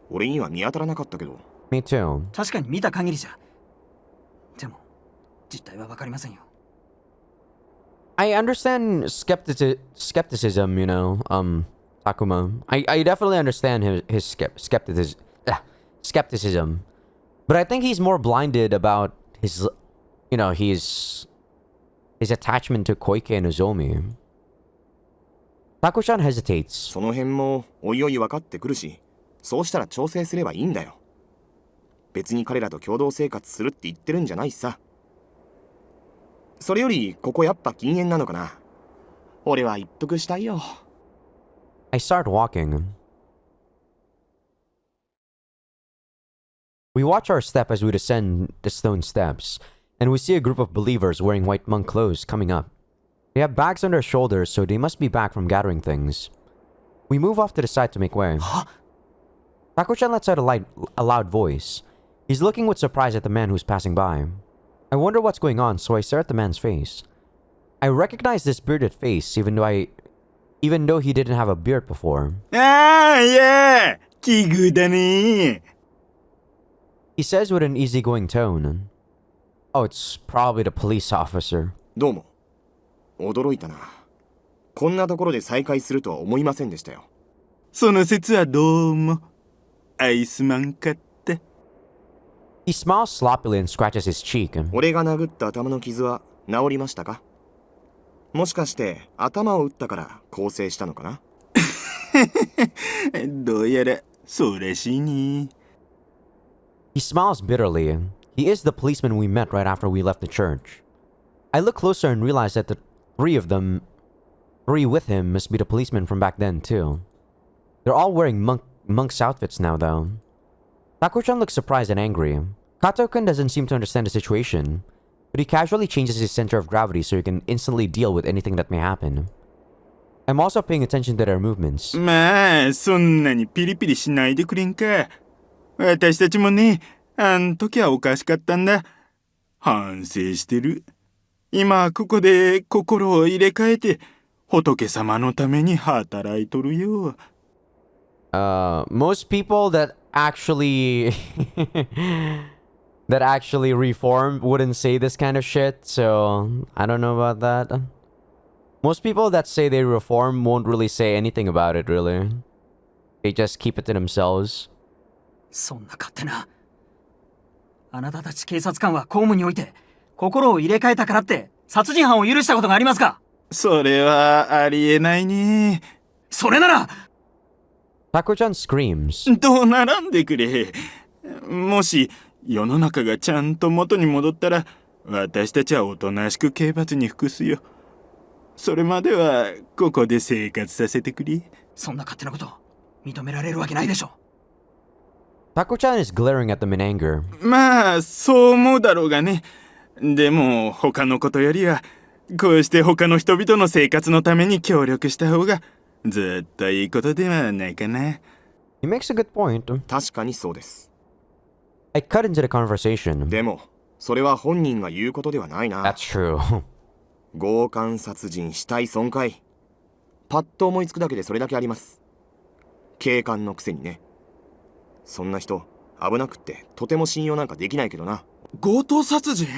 俺には見当たらなかったけど。Me too. 確かに見た限りじゃ。でも、実態はわかりませんよ。I understand skepticism, Takuma. I definitely understand his skepticism. But I think he's more blinded about his attachment to Koike and Nozomi. Takushan hesitates. その辺もおいおい分かってくるし、そうしたら調整すればいいんだよ。別に彼らと共同生活するって言ってるんじゃないさ。それよりここやっぱ禁煙なのかな。俺は一服したいよ。I start walking. We watch our step as we descend the stone steps, and we see a group of believers wearing white monk clothes coming up. They have bags on their shoulders, so they must be back from gathering things. We move off to the side to make way. Takushan lets out a loud voice. He's looking with surprise at the man who's passing by. I wonder what's going on, so I stare at the man's face. I recognize this bearded face, even though he didn't have a beard before. Ah, yeah! 奇遇だね。He says with an easygoing tone. Oh, it's probably the police officer. どうも。驚いたな。こんなところで再会するとは思いませんでしたよ。その説はどうも。愛すまんかった。He smiles sloppily and scratches his cheek. 俺が殴った頭の傷は治りましたか？もしかして頭を打ったから更生したのかな？どうやらそうらしいね。He smiles bitterly. He is the policeman we met right after we left the church. I look closer and realize that the three with him must be the policemen from back then too. They're all wearing monk's outfits now though. Takuchan looks surprised and angry. Kato-kun doesn't seem to understand the situation, but he casually changes his center of gravity so he can instantly deal with anything that may happen. I'm also paying attention to their movements. まあ、そんなにピリピリしないでくれんか。私たちもね、あん時はおかしかったんだ。反省してる。今ここで心を入れ替えて、仏様のために働いとるよ。Most people that actually reform wouldn't say this kind of shit, so I don't know about that. Most people that say they reform won't really say anything about it, really. They just keep it to themselves. そんな勝手な。あなたたち警察官は公務において心を入れ替えたからって殺人犯を許したことがありますか？それはありえないね。それならTakuchan screams. どうならんでくれ。もし世の中がちゃんと元に戻ったら、私たちはおとなしく刑罰に服すよ。それまではここで生活させてくれ。そんな勝手なこと認められるわけないでしょ。Takuchan is glaring at them in anger. まあそう思うだろうがね。でも他のことよりはこうして他の人々の生活のために協力した方がずっといいことではないかな。He makes a good point. 確かにそうです。I cut into the conversation. でもそれは本人が言うことではないな。That's true. 強姦殺人死体損壊。パッと思いつくだけでそれだけあります。警官のくせにね。そんな人危なくってとても信用なんかできないけどな。強盗殺人？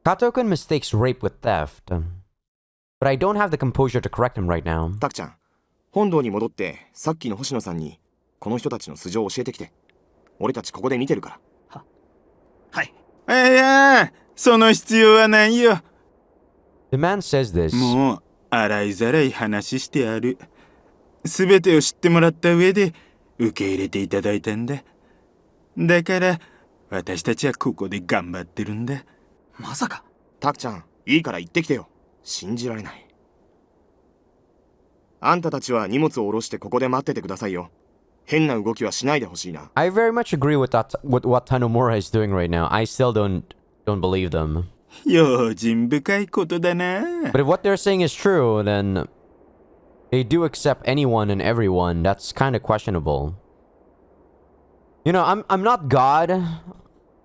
Kato-kun mistakes rape with theft. But I don't have the composure to correct him right now. タクちゃん、本堂に戻ってさっきの星野さんにこの人たちの素性を教えてきて。俺たちここで見てるから。はい。いや、その必要はないよ。The man says this. もう洗いざらい話してやる。すべてを知ってもらった上で受け入れていただいたんだ。だから私たちはここで頑張ってるんだ。まさか。タクちゃん、いいから行ってきてよ。信じられない。あんたたちは荷物を下ろしてここで待っててくださいよ。変な動きはしないでほしいな。I very much agree with what Tanomura is doing right now. I still don't believe them. 用心深いことだな。 But if what they're saying is true, then they do accept anyone and everyone. That's kind of questionable. You know, I'm not God.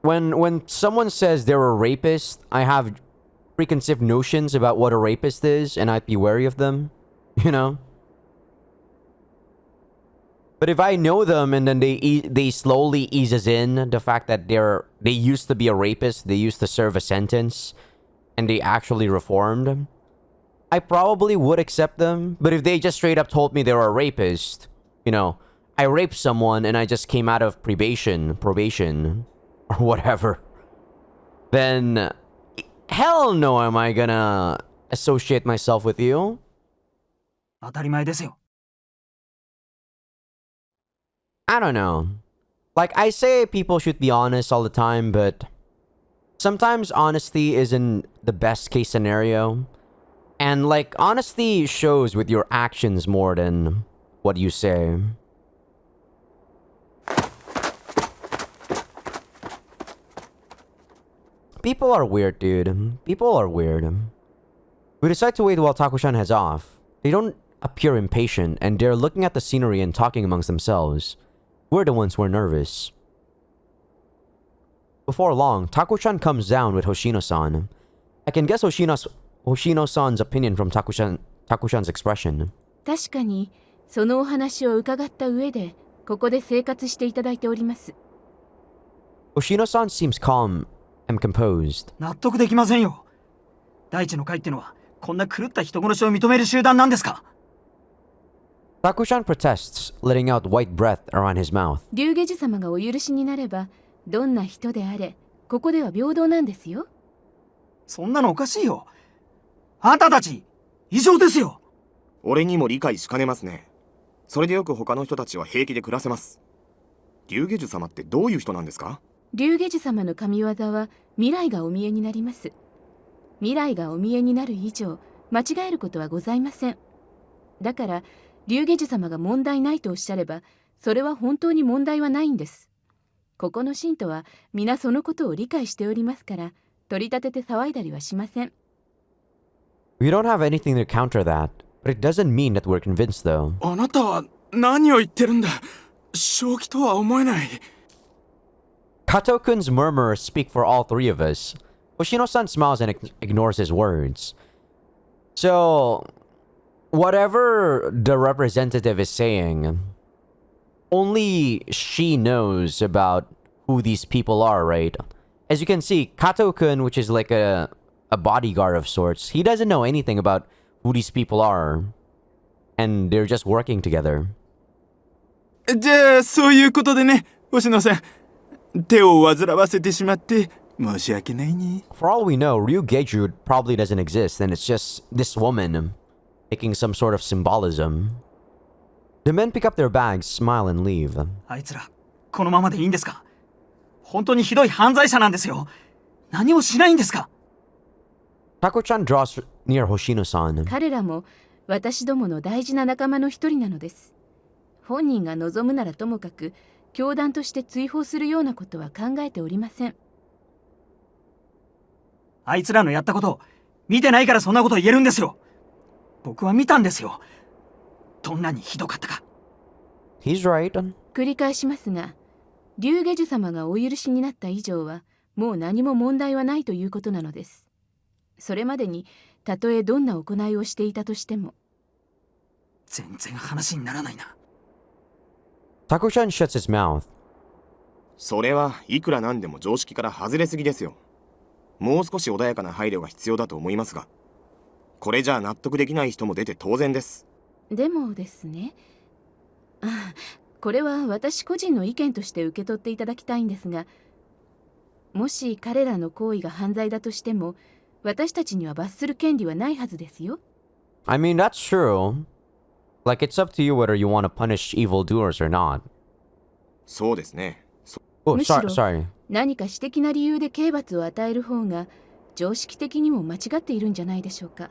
When someone says they're a rapist, I have preconceived notions about what a rapist is, and I'd be wary of them. You know. But if I know them and then they slowly eases in the fact that they used to be a rapist, they used to serve a sentence, and they actually reformed, I probably would accept them. But if they just straight up told me they were a rapist, you know, I raped someone and I just came out of probation, or whatever, then hell no am I gonna associate myself with you. 当たり前ですよ。I don't know. Like, I say people should be honest all the time, but sometimes honesty isn't the best case scenario. And, like, honesty shows with your actions more than what you say. People are weird, dude. People are weird. We decide to wait while Takushan heads off. They don't appear impatient, and they're looking at the scenery and talking amongst themselves. We're the ones who are nervous. Before long, Takushan comes down with Hoshino-san. I can guess Hoshino-san's opinion from Takushan's expression. 確かにそのお話を伺った上でここで生活していただいております。 Hoshino-san seems calm and composed. 納得できませんよ。大地の会ってのはこんな狂った人殺しを認める集団なんですか？ Takushan protests, letting out white breath around his mouth. 龍下寺様がお許しになればどんな人であれここでは平等なんですよ。そんなのおかしいよ。あんたたち異常ですよ。俺にも理解しかねますね。それでよく他の人たちは平気で暮らせます。龍下樹様ってどういう人なんですか？龍下寺様の神業は未来がお見えになります。未来がお見えになる以上間違えることはございません。だから龍下寺様が問題ないとおっしゃればそれは本当に問題はないんです。ここの信徒は皆そのことを理解しておりますから取り立てて騒いだりはしません。 We don't have anything to counter that, but it doesn't mean that we're convinced though. あなたは何を言ってるんだ。正気とは思えない。 Kato-kun's murmurs speak for all three of us. Hoshino-san smiles and ignores his words. So, whatever the representative is saying, only she knows about who these people are, right? As you can see, Kato-kun, which is like a bodyguard of sorts, he doesn't know anything about who these people are. And they're just working together. じゃあそういうことでね、星野さん。手を煩わせてしまって申し訳ないね。 For all we know, Ryugeju probably doesn't exist, and it's just this woman making some sort of symbolism. The men pick up their bags, smile, and leave. あいつらこのままでいいんですか？本当にひどい犯罪者なんですよ。何もしないんですか？ Taku-chan draws near Hoshino-san. 彼らも私どもの大事な仲間の一人なのです。本人が望むならともかく教団として追放するようなことは考えておりません。あいつらのやったこと見てないからそんなこと言えるんですよ。僕は見たんですよ。どんなにひどかったか。 He's right. 繰り返しますが、龍下樹様がお許しになった以上はもう何も問題はないということなのです。それまでにたとえどんな行いをしていたとしても。全然話にならないな。Taku-chan shuts his mouth. それはいくらなんでも常識から外れすぎですよ。もう少し穏やかな配慮が必要だと思いますが、これじゃあ納得できない人も出て当然です。でもですね、これは私個人の意見として受け取っていただきたいんですが、もし彼らの行為が犯罪だとしても、私たちには罰する権利はないはずですよ。I mean, that's true. Like, it's up to you whether you want to punish evildoers or not. そうですね。Oh, むしろ sorry. 何か私的な理由で刑罰を与える方が常識的にも間違っているんじゃないでしょうか。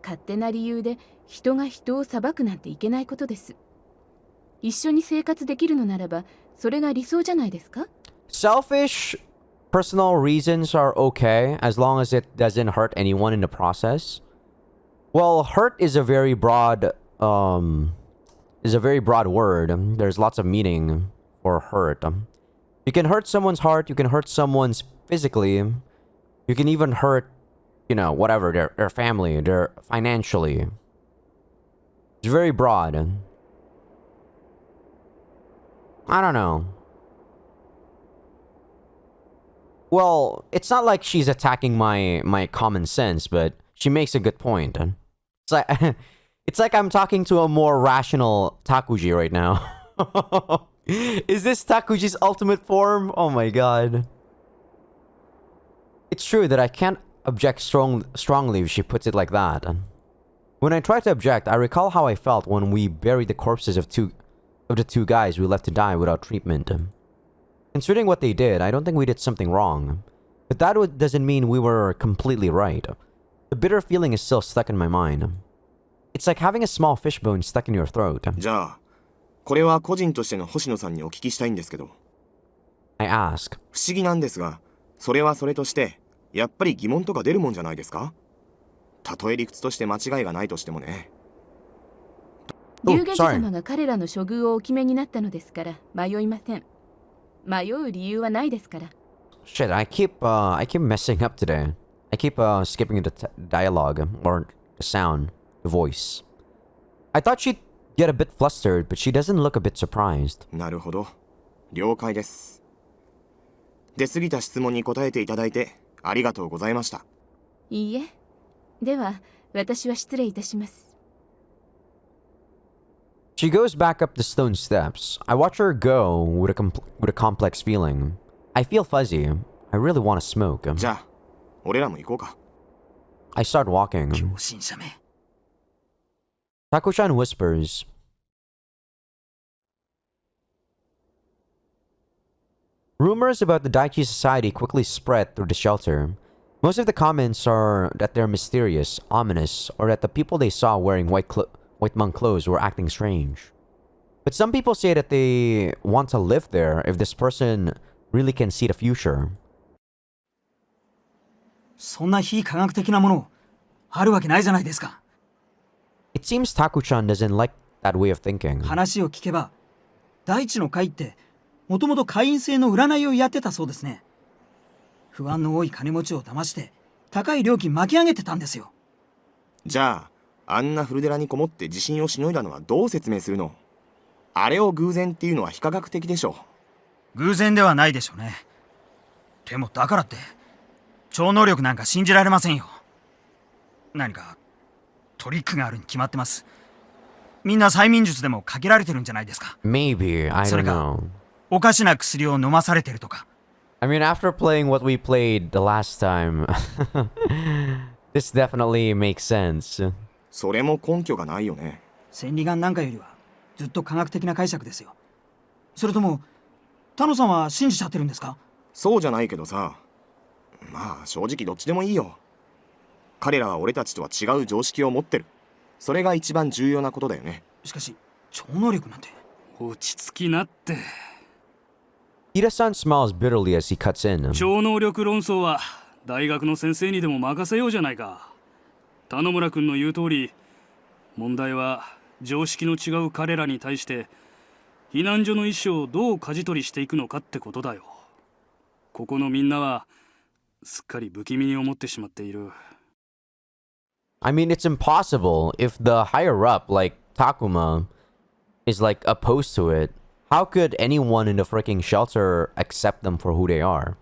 勝手な理由で人が人を裁くなんていけないことです。一緒に生活できるのならばそれが理想じゃないですか。 Selfish personal reasons are okay as long as it doesn't hurt anyone in the process. Well, hurt is a very broad word. There's lots of meaning for hurt. You can hurt someone's heart, you can hurt someone's physically. You can even hurt, whatever, their family, their financially. It's very broad. I don't know. Well, it's not like she's attacking my common sense, but she makes a good point. It's like it's like I'm talking to a more rational Takuji right now. Is this Takuji's ultimate form? Oh my god. It's true that I can't object strongly if she puts it like that. When I try to object, I recall how I felt when we buried the corpses of the two guys we left to die without treatment. Considering what they did, I don't think we did something wrong. But that doesn't mean we were completely right. The bitter feeling is still stuck in my mind. It's like having a small fishbone stuck in your throat. じゃあ、これは個人としての星野さんにお聞きしたいんですけど。I ask. 不思議なんですが、それはそれとして、やっぱり疑問とか出るもんじゃないですか？たとえ理屈として間違いがないとしてもね。龍下寺様が彼らの処遇をお決めになったのですから迷いません。迷う理由はないですから。Shit, I keep messing up today. I keep skipping the dialogue or the sound, the voice. I thought she'd get a bit flustered, but she doesn't look a bit surprised. なるほど。了解です。出過ぎた質問に答えていただいてありがとうございました。いいえ。では、私は失礼いたします。She goes back up the stone steps. I watch her go with a complex feeling. I feel fuzzy. I really want to smoke. じゃあ、俺らも行こうか。I start walking. 狂信者め。Taku-chan whispers. Rumors about the Daichi Society quickly spread through the shelter. Most of the comments are that they're mysterious, ominous, or that the people they saw wearing white monk clothes were acting strange. But some people say that they want to live there if this person really can see the future. そんな非科学的なものあるわけないじゃないですか。It seems Taku-chan doesn't like that way of thinking. 話を聞けば、大地の会ってもともと会員制の占いをやってたそうですね。不安の多い金持ちを騙して高い料金巻き上げてたんですよ。じゃあ、あんな古寺にこもって自信をしのいだのはどう説明するの？あれを偶然っていうのは非科学的でしょう。偶然ではないでしょうね。でもだからって超能力なんか信じられませんよ。何かトリックがあるに決まってます。みんな催眠術でもかけられてるんじゃないですか。 Maybe, I don't know. おかしな薬を飲まされてるとか。I mean, after playing what we played the last time, this definitely makes sense. それも根拠がないよね。千里眼なんかよりはずっと科学的な解釈ですよ。それともタノさんは信じちゃってるんですか？そうじゃないけどさ、まあ正直どっちでもいいよ。彼らは俺たちとは違う常識を持ってる。それが一番重要なことだよね。しかし超能力なんて。落ち着きなって。Ida-san smiles bitterly as he cuts in. 超能力論争は大学の先生にでも任せようじゃないか。田野村君の言う通り、問題は常識の違う彼らに対して避難所の意思をどう舵取りしていくのかってことだよ。ここのみんなはすっかり不気味に思ってしまっている。 I mean, it's impossible. If the higher up, like Takuma, is like opposed to it, how could anyone in the freaking shelter accept them for who they are?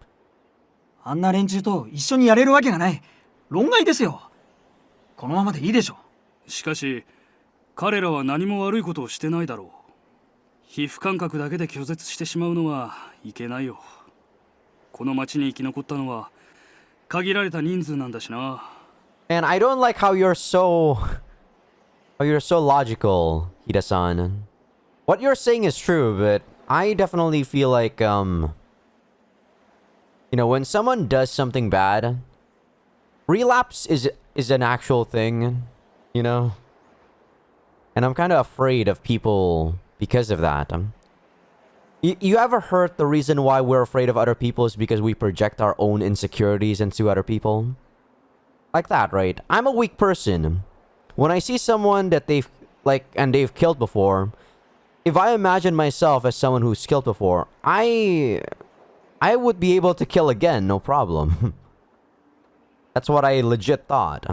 あんな連中と一緒にやれるわけがない。論外ですよ。このままでいいでしょ。しかし彼らは何も悪いことをしてないだろう。皮膚感覚だけで拒絶してしまうのはいけないよ。この町に生き残ったのは限られた人数なんだしな。 And I don't like how you're so logical, Hida-san. What you're saying is true, but I definitely feel like when someone does something bad, relapse is an actual thing, And I'm kind of afraid of people because of that. You ever heard the reason why we're afraid of other people is because we project our own insecurities into other people? Like that, right? I'm a weak person. When I see someone that they've killed before, if I imagine myself as someone who's killed before, I would be able to kill again, no problem. That's what I legit thought.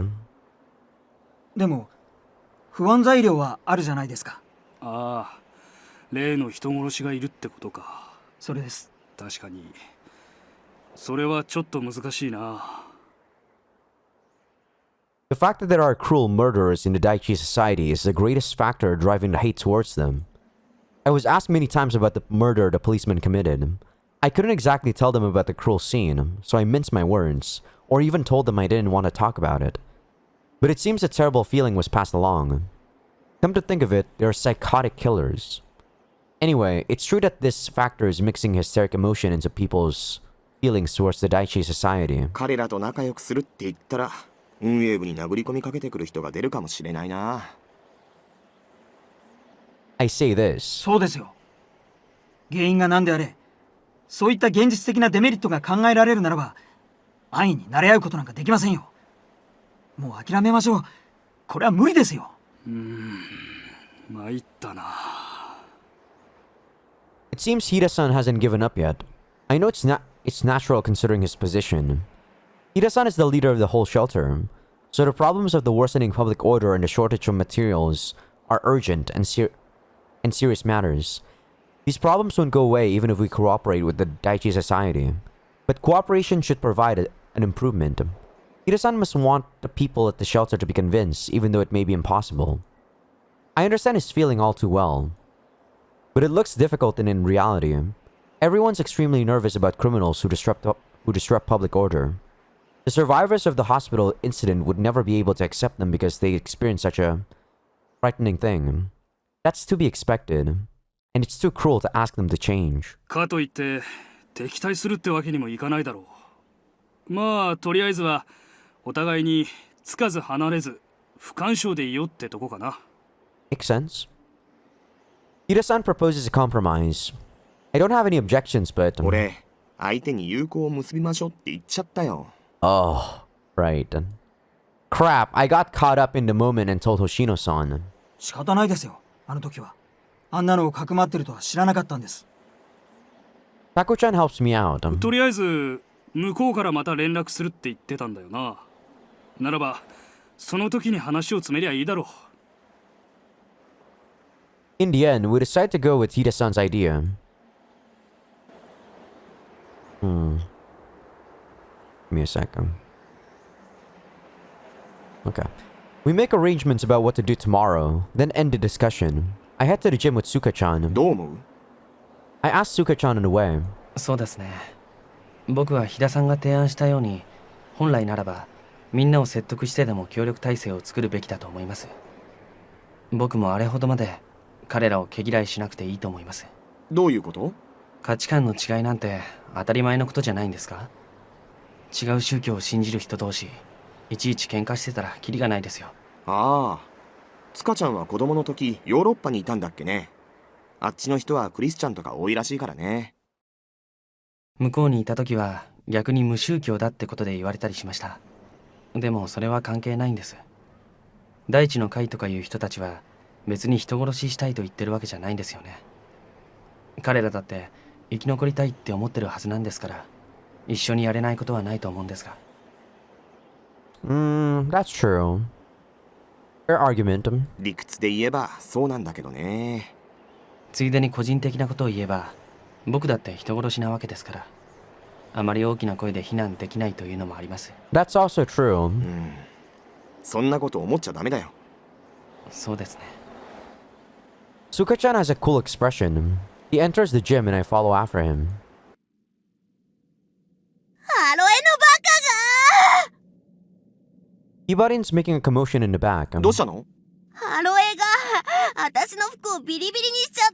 でも不安材料はあるじゃないですか。ああ、例の人殺しがいるってことか。それです。確かにそれはちょっと難しいな。 The fact that there are cruel murderers in the Daichi society is the greatest factor driving the hate towards them. I was asked many times about the murder the policeman committed. I couldn't exactly tell them about the cruel scene, so I minced my words, or even told them I didn't want to talk about it. But it seems a terrible feeling was passed along. Come to think of it, they are psychotic killers. Anyway, it's true that this factor is mixing hysteric emotion into people's feelings towards the Daichi society. 彼らと仲良くするって言ったら運営部に殴り込みかけてくる人が出るかもしれないな。 I say this. そうですよ。原因が何であれ、そういった現実的なデメリットが考えられるならば、安易に慣れ合うことなんかできませんよ。もう諦めましょう。これは無理ですよ。参ったな。 It seems Hida-san hasn't given up yet. I know it's natural considering his position. Hida-san is the leader of the whole shelter, so the problems of the worsening public order and the shortage of materials are urgent and serious matters. These problems won't go away even if we cooperate with the Daichi society, but cooperation should provide an improvement. Hida-san must want the people at the shelter to be convinced, even though it may be impossible. I understand his feeling all too well, but it looks difficult in reality. Everyone's extremely nervous about criminals who disrupt public order. The survivors of the hospital incident would never be able to accept them because they experienced such a frightening thing. That's to be expected, and it's too cruel to ask them to change. かといって敵対するってわけにもいかないだろう。まあとりあえずはお互いにつかず離れず不干渉でいようってとこかな。 Makes sense. Hida-san proposes a compromise. I don't have any objections, but 俺、相手に友好を結びましょうって言っちゃったよ。 Oh, right. Crap, I got caught up in the moment and told Hoshino-san. 仕方ないですよ。あの時は。あんなのをかくまってるとは知らなかったんです。Taku-chan helps me out. とりあえず向こうからまた連絡するって言ってたんだよな。ならばその時に話を詰めりゃいいだろう。 In the end, we decide to go with Hida-san's idea. Give me a second. Okay. We make arrangements about what to do tomorrow, then end the discussion. I head to the gym with Suka-chan. どう思う？ I asked Suka-chan in a way. そうですね。僕は飛田さんが提案したように、本来ならばみんなを説得してでも協力体制を作るべきだと思います。僕もあれほどまで彼らを毛嫌いしなくていいと思います。どういうこと？価値観の違いなんて当たり前のことじゃないんですか？違う宗教を信じる人同士、いちいち喧嘩してたらキリがないですよ。ああ、塚ちゃんは子供の時ヨーロッパにいたんだっけね。あっちの人はクリスチャンとか多いらしいからね。向こうにいた時は逆に無宗教だってことで言われたりしました。でもそれは関係ないんです。大地の会とかいう人たちは別に人殺ししたいと言ってるわけじゃないんですよね。彼らだって生き残りたいって思ってるはずなんですから。一緒にやれないことはないと思うんですが。That's true. Fair argument. 理屈で言えばそうなんだけどね。ついでに個人的なことを言えば、僕だって人殺しなわけですから、あまり大きな声で非難できないというのもあります。That's also true. そんなこと思っちゃダメだよ。そうですね。Suka-chan has a cool expression. He enters the gym and I follow after him. ハロエのバカが Hibarin's making a commotion in the back. どうしたの？ハロエが私の服をビリビリにしちゃっ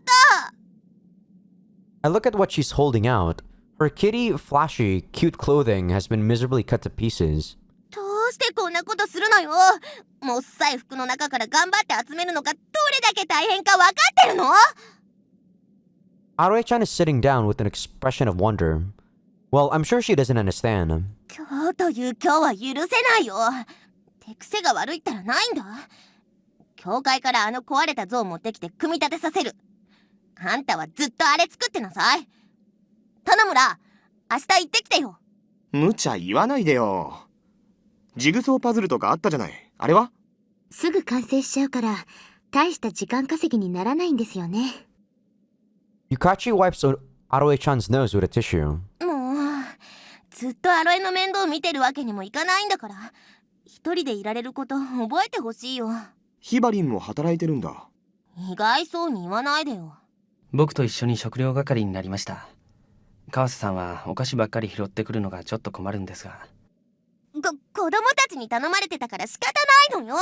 た。 I look at what she's holding out. Her kitty, flashy, cute clothing has been miserably cut to pieces. どうしてこんなことするのよ。もっさい服の中から頑張って集めるのがどれだけ大変か分かってるの？ Aroe-chan is sitting down with an expression of wonder. Well, I'm sure she doesn't understand. 今日という今日は許せないよ。手癖が悪いったらないんだ。教会からあの壊れた像を持ってきて組み立てさせる。あんたはずっとあれ作ってなさい。頼むら、明日行ってきてよ。無茶言わないでよ。ジグソーパズルとかあったじゃない。あれは？すぐ完成しちゃうから大した時間稼ぎにならないんですよね。Yukachi wipes Aroe-chan's nose with a tissue. もうずっとアロエの面倒見てるわけにもいかないんだから、一人でいられること覚えてほしいよ。ヒバリンも働いてるんだ。意外そうに言わないでよ。僕と一緒に食料係になりました。川瀬さんはお菓子ばっかり拾ってくるのがちょっと困るんですが。子供たちに頼まれてたから仕方ないのよ。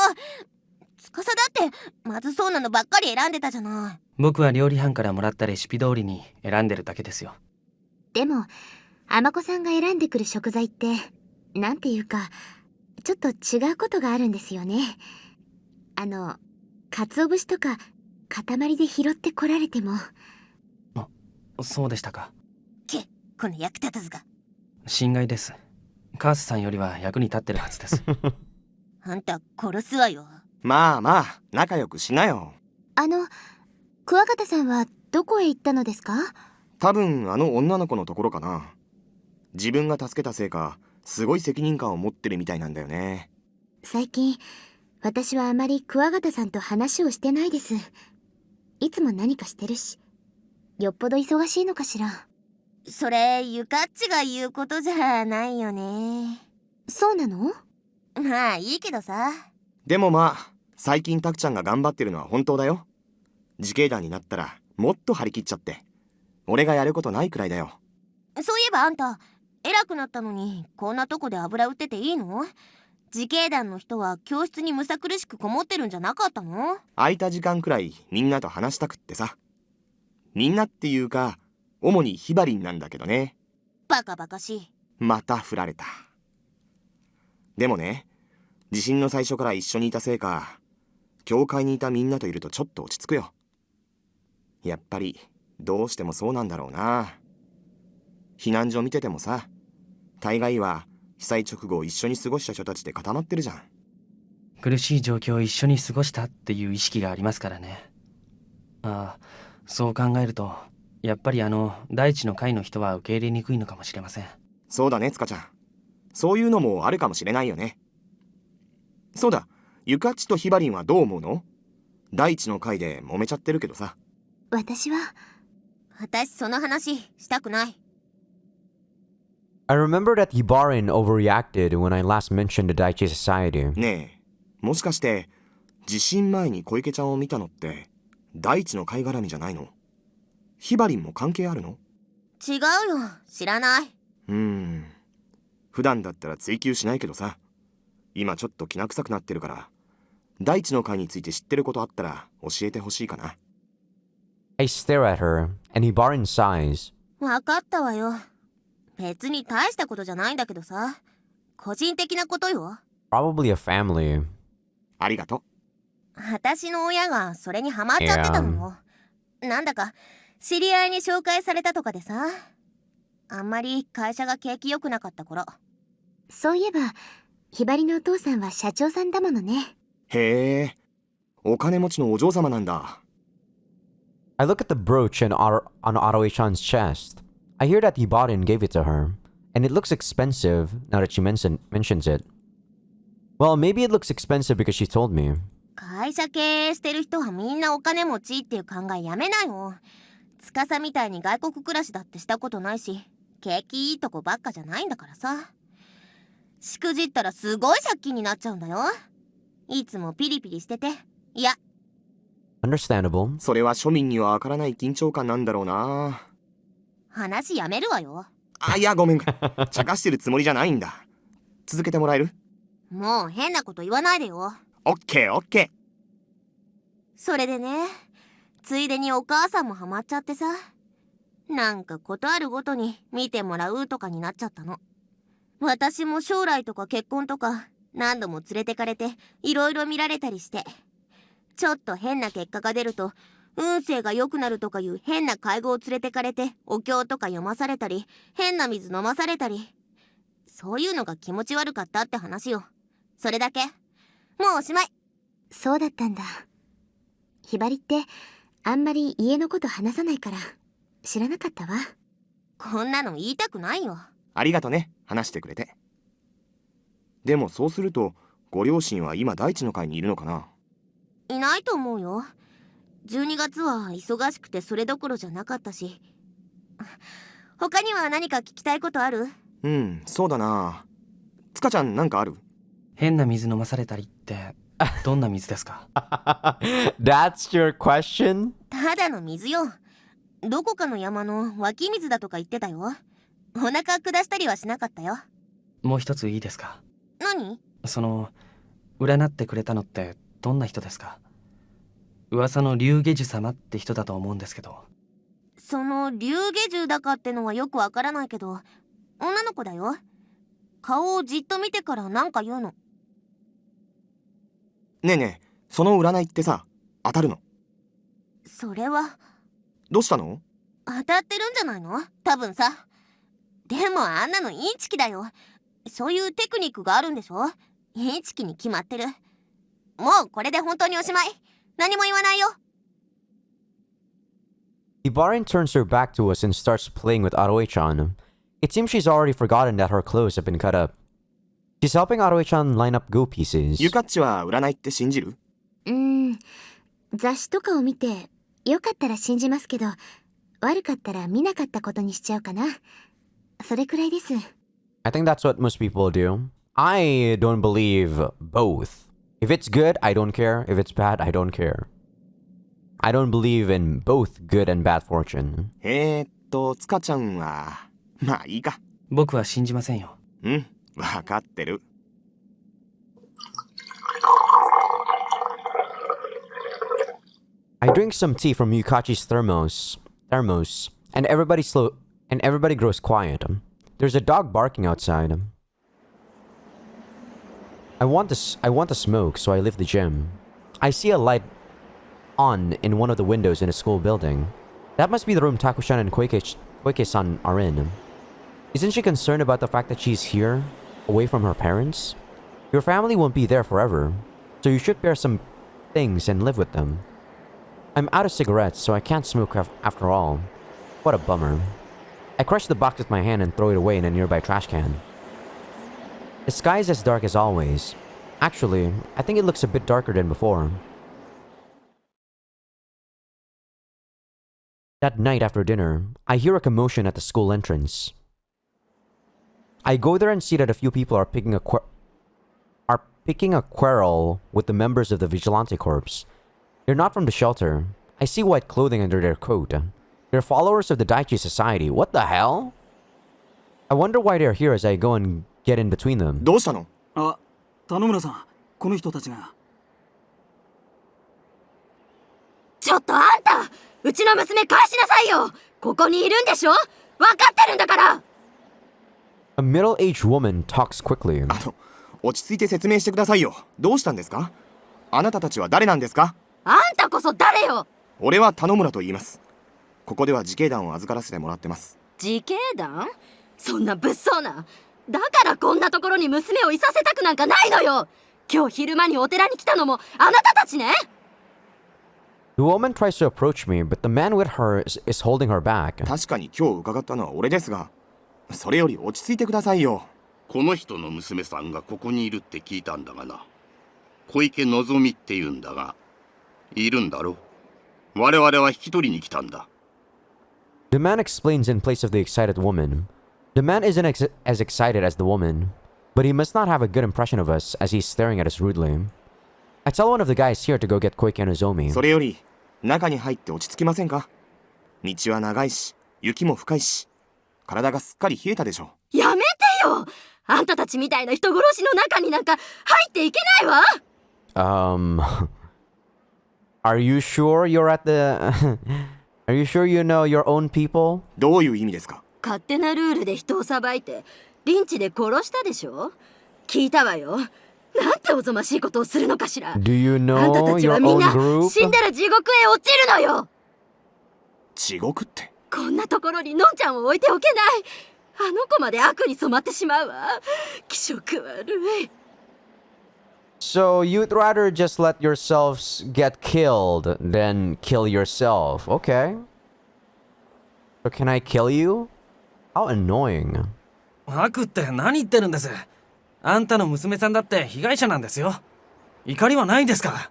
司だってまずそうなのばっかり選んでたじゃない。僕は料理班からもらったレシピ通りに選んでるだけですよ。でも尼子さんが選んでくる食材ってなんていうかちょっと違うことがあるんですよね。鰹節とか塊で拾ってこられても。そうでしたか。この役立たずが。心外です。川瀬さんよりは役に立ってるはずです。あんた殺すわよ。まあまあ仲良くしなよ。クワガタさんはどこへ行ったのですか？多分あの女の子のところかな。自分が助けたせいかすごい責任感を持ってるみたいなんだよね。最近私はあまりクワガタさんと話をしてないです。いつも何かしてるし、よっぽど忙しいのかしら。それゆかっちが言うことじゃないよね。そうなの？まあいいけどさ。でもまあ最近タクちゃんが頑張ってるのは本当だよ。自警団になったらもっと張り切っちゃって、俺がやることないくらいだよ。そういえばあんた偉くなったのにこんなとこで油売ってていいの？自警団の人は教室にむさ苦しくこもってるんじゃなかったの？空いた時間くらいみんなと話したくってさ。みんなっていうか主にヒバリンなんだけどね。バカバカしい。また振られた。でもね、地震の最初から一緒にいたせいか、教会にいたみんなといるとちょっと落ち着くよ。やっぱりどうしてもそうなんだろうな。避難所見ててもさ、大概は被災直後一緒に過ごした人たちで固まってるじゃん。苦しい状況を一緒に過ごしたっていう意識がありますからね。ああ、そう考えるとやっぱり大地の会の人は受け入れにくいのかもしれません。そうだね、つかちゃん。そういうのもあるかもしれないよね。そうだ、ゆかっちとひばりんはどう思うの？大地の会で揉めちゃってるけどさ。私その話したくない。I remember that Hibarin overreacted when I last mentioned the Daichi Society. ねえ、もしかして地震前に小池ちゃんを見たのって大地の会絡みじゃないの？ひばりんも関係あるの？違うよ、知らない。普段だったら追求しないけどさ、今ちょっときな臭くなってるから、大地の会について知ってることあったら教えてほしいかな。I stare at her, and Hibarin sighs. わかったわよ。別に大したことじゃないんだけどさ、個人的なことよ。Probably a family. ありがとう。私の親がそれにハマっちゃってたの。なんだか知り合いに紹介されたとかでさ、あんまり会社が景気良くなかった頃。そういえばひばりのお父さんは社長さんだものね。へえ、お金持ちのお嬢様なんだ。I look at the brooch on Aroe-chan's chest. I hear that Hibarin gave it to her, And it looks expensive now that she mentions it. Well, maybe it looks expensive because she told me. 会社経営してる人はみんなお金持ちっていう考えやめなよ。司みたいに外国暮らしだってしたことないし、景気いいとこばっかじゃないんだからさ。しくじったらすごい借金になっちゃうんだよ。いつもピリピリしてて、いや。Understandable. それは庶民にはわからない緊張感なんだろうな。話やめるわよ。いやごめん。茶化してるつもりじゃないんだ。続けてもらえる？もう変なこと言わないでよ。オッケーオッケー。それでね、ついでにお母さんもハマっちゃってさ。なんかことあるごとに見てもらうとかになっちゃったの。私も将来とか結婚とか何度も連れてかれていろいろ見られたりして、ちょっと変な結果が出ると運勢が良くなるとかいう変な会合を連れてかれてお経とか読まされたり、変な水飲まされたり、そういうのが気持ち悪かったって話よ。それだけ。もうおしまい。そうだったんだ。ひばりってあんまり家のこと話さないから知らなかったわ。こんなの言いたくないよ。ありがとね、話してくれて。でもそうするとご両親は今大地の会にいるのかな？いないと思うよ。12月は忙しくてそれどころじゃなかったし。他には何か聞きたいことある？そうだな。つかちゃんなんかある？変な水飲まされたりってどんな水ですか？ That's your question? ただの水よ。どこかの山の湧き水だとか言ってたよ。お腹下したりはしなかったよ。もう一ついいですか？何？占ってくれたのってどんな人ですか？噂の龍下樹様って人だと思うんですけど。その龍下樹だかってのはよくわからないけど、女の子だよ。顔をじっと見てからなんか言うの。ねえねえ、その占いってさ、当たるの？それは。どうしたの？当たってるんじゃないの？多分さ。でもあんなのインチキだよ。そういうテクニックがあるんでしょ？インチキに決まってる。もうこれで本当におしまい。何も言わないよ。Ibarin turns her back to us and starts playing with Aroe-chan. It seems she's already forgotten that her clothes have been cut up. She's helping Aroe-chan line up go pieces. ゆかっちは占いって信じる？雑誌とかを見てよかったら信じますけど、悪かったら見なかったことにしちゃうかな。それくらいです。I think that's what most people do. I don't believe both. If it's good, I don't care. If it's bad, I don't care. I don't believe in both good and bad fortune. つかちゃんはまあいいか。僕は信じませんよ。わかってる。I drink some tea from Yukachi's thermos, and everybody grows quiet. There's a dog barking outside. I want to smoke, so I leave the gym. I see a light on in one of the windows in a school building. That must be the room Takushan and Koike-san are in. Isn't she concerned about the fact that she's here, away from her parents? Your family won't be there forever, so you should bear some things and live with them. I'm out of cigarettes, so I can't smoke after all. What a bummer. I crush the box with my hand and throw it away in a nearby trash can. The sky is as dark as always. Actually, I think it looks a bit darker than before. That night after dinner, I hear a commotion at the school entrance. I go there and see that a few people are picking a quarrel with the members of the Vigilante Corps. They're not from the shelter. I see white clothing under their coat. They're followers of the Daichi Society. What the hell? I wonder why they're here as I go and get in between them. どうしたの？田野村さん、この人たちが。ちょっとあんた、うちの娘返しなさいよ。ここにいるんでしょ？わかってるんだから。A middle-aged woman talks quickly. 落ち着いて説明してくださいよ。どうしたんですか？あなたたちは誰なんですか？あんたこそ誰よ？俺は田野村と言います。ここでは自警団を預からせてもらってます。自警団？そんな物騒な。だからこんなところに娘をいさせたくなんかないのよ。今日昼間にお寺に来たのもあなたたちね。The woman tries to approach me, but the man with her is holding her back. 確かに今日伺ったのは俺ですが、それより落ち着いてくださいよ。この人の娘さんがここにいるって聞いたんだがな。小池のぞみって言うんだが、いるんだろ。我々は引き取りに来たんだ。The man explains in place of the excited woman. The man isn't as excited as the woman, but he must not have a good impression of us as he's staring at us rudely. I tell one of the guys here to go get Koike and Nozomi. それより中に入って落ち着きませんか。道は長いし、雪も深いし、体がすっかり冷えたでしょ。やめてよ。あんたたちみたいな人殺しの中になんか入っていけないわ。Are you sure you're at the... Are you sure you know your own people? どういう意味ですか。勝手なルールで人を裁いてリンチで殺したでしょ。聞いたわよ。なんておぞましいことをするのかしら。Do you あんた know たちは your みん own な group? 死んだら地獄へ落ちるのよ。地獄って。こんなところにのんちゃんを置いておけない。あの子まで悪に染まってしまうわ。気色悪い。So you'd rather just let yourselves get killed than kill yourself. Okay. So can I kill you? How annoying. 悪って何言ってるんです。あんたの娘さんだって被害者なんですよ。怒りはないんですか。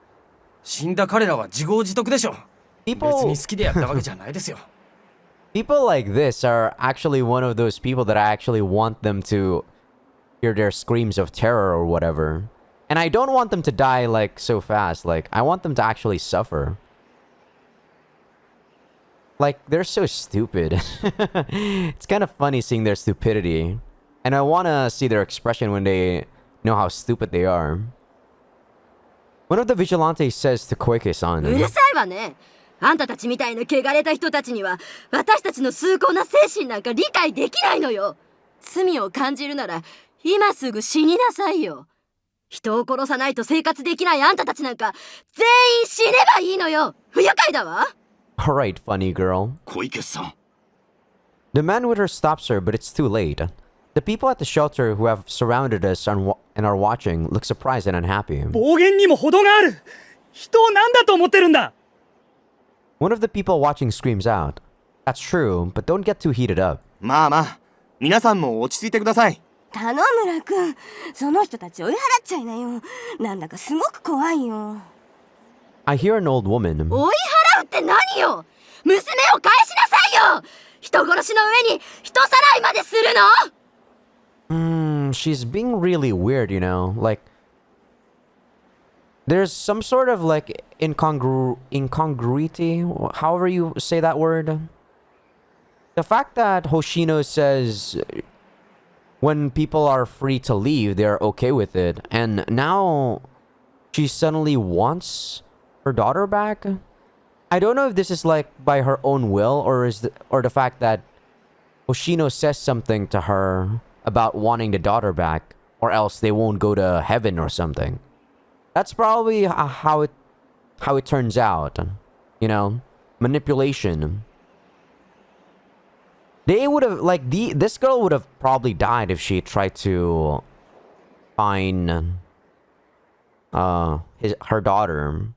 死んだ彼らは自業自得でしょ。別に好きでやったわけじゃないですよ。People like this are actually one of those people that I actually want them to hear their screams of terror or whatever. And I don't want them to die like so fast. Like, I want them to actually suffer. Like, they're so stupid. It's kind of funny seeing their stupidity. And I want to see their expression when they know how stupid they are. One of the vigilantes says to う Koike-san, るさいわね。あんたたちみたいな汚れた人たちには私たちの崇高な精神なんか理解できないのよ。罪を感じるなら今すぐ死になさいよ。人を殺さないと生活できないあんたたちなんか全員死ねばいいのよ。不愉快だわ。Alright, funny girl. 小池さん。 The man with her stops her, but it's too late. The people at the shelter who have surrounded us and are watching look surprised and unhappy. 暴言にも程がある。人を何だと思ってるんだ。One of the people watching screams out. That's true, but don't get too heated up. まあまあ、皆さんも落ち着いてください。田野村くん、その人たち追い払っちゃいなよ。なんだかすごく怖いよ。I hear an old woman. 追い払うって何よ。娘を返しなさいよ。人殺しの上に人さらいまでするの。She's being really weird, you know? Like, there's some sort of like incongruity, however you say that word. The fact that Hoshino says when people are free to leave, they're okay with it, and now she suddenly wants her daughter back. I don't know if this is like by her own will or the fact that Hoshino says something to her about wanting the daughter back, or else they won't go to heaven or something. That's probably how it turns out, you know, manipulation. They would have like this girl would have probably died if she tried to find her daughter.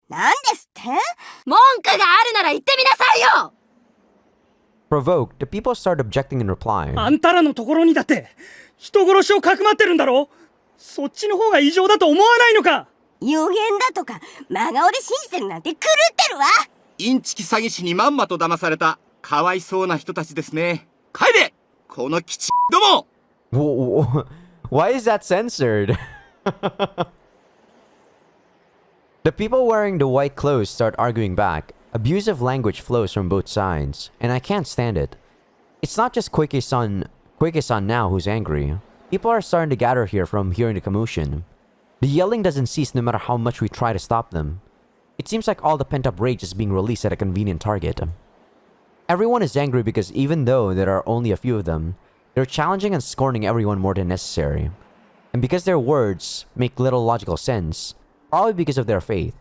なんですって？文句があるなら言ってみなさいよ。Provoked, the people start objecting in reply. あんたらのところにだって人殺しをかくまってるんだろ。そっちの方が異常だと思わないのか。予言だとか真顔で信じてるなんて狂ってるわ。インチキ詐欺師にまんまと騙されたかわいそうな人たちですね。帰れこのキチども。Why is that censored? The people wearing the white clothes start arguing back. Abusive language flows from both sides, and I can't stand it. It's not just Koike-san now who's angry. People are starting to gather here from hearing the commotion. The yelling doesn't cease no matter how much we try to stop them. It seems like all the pent-up rage is being released at a convenient target. Everyone is angry because even though there are only a few of them, they're challenging and scorning everyone more than necessary. And because their words make little logical sense, probably because of their faith.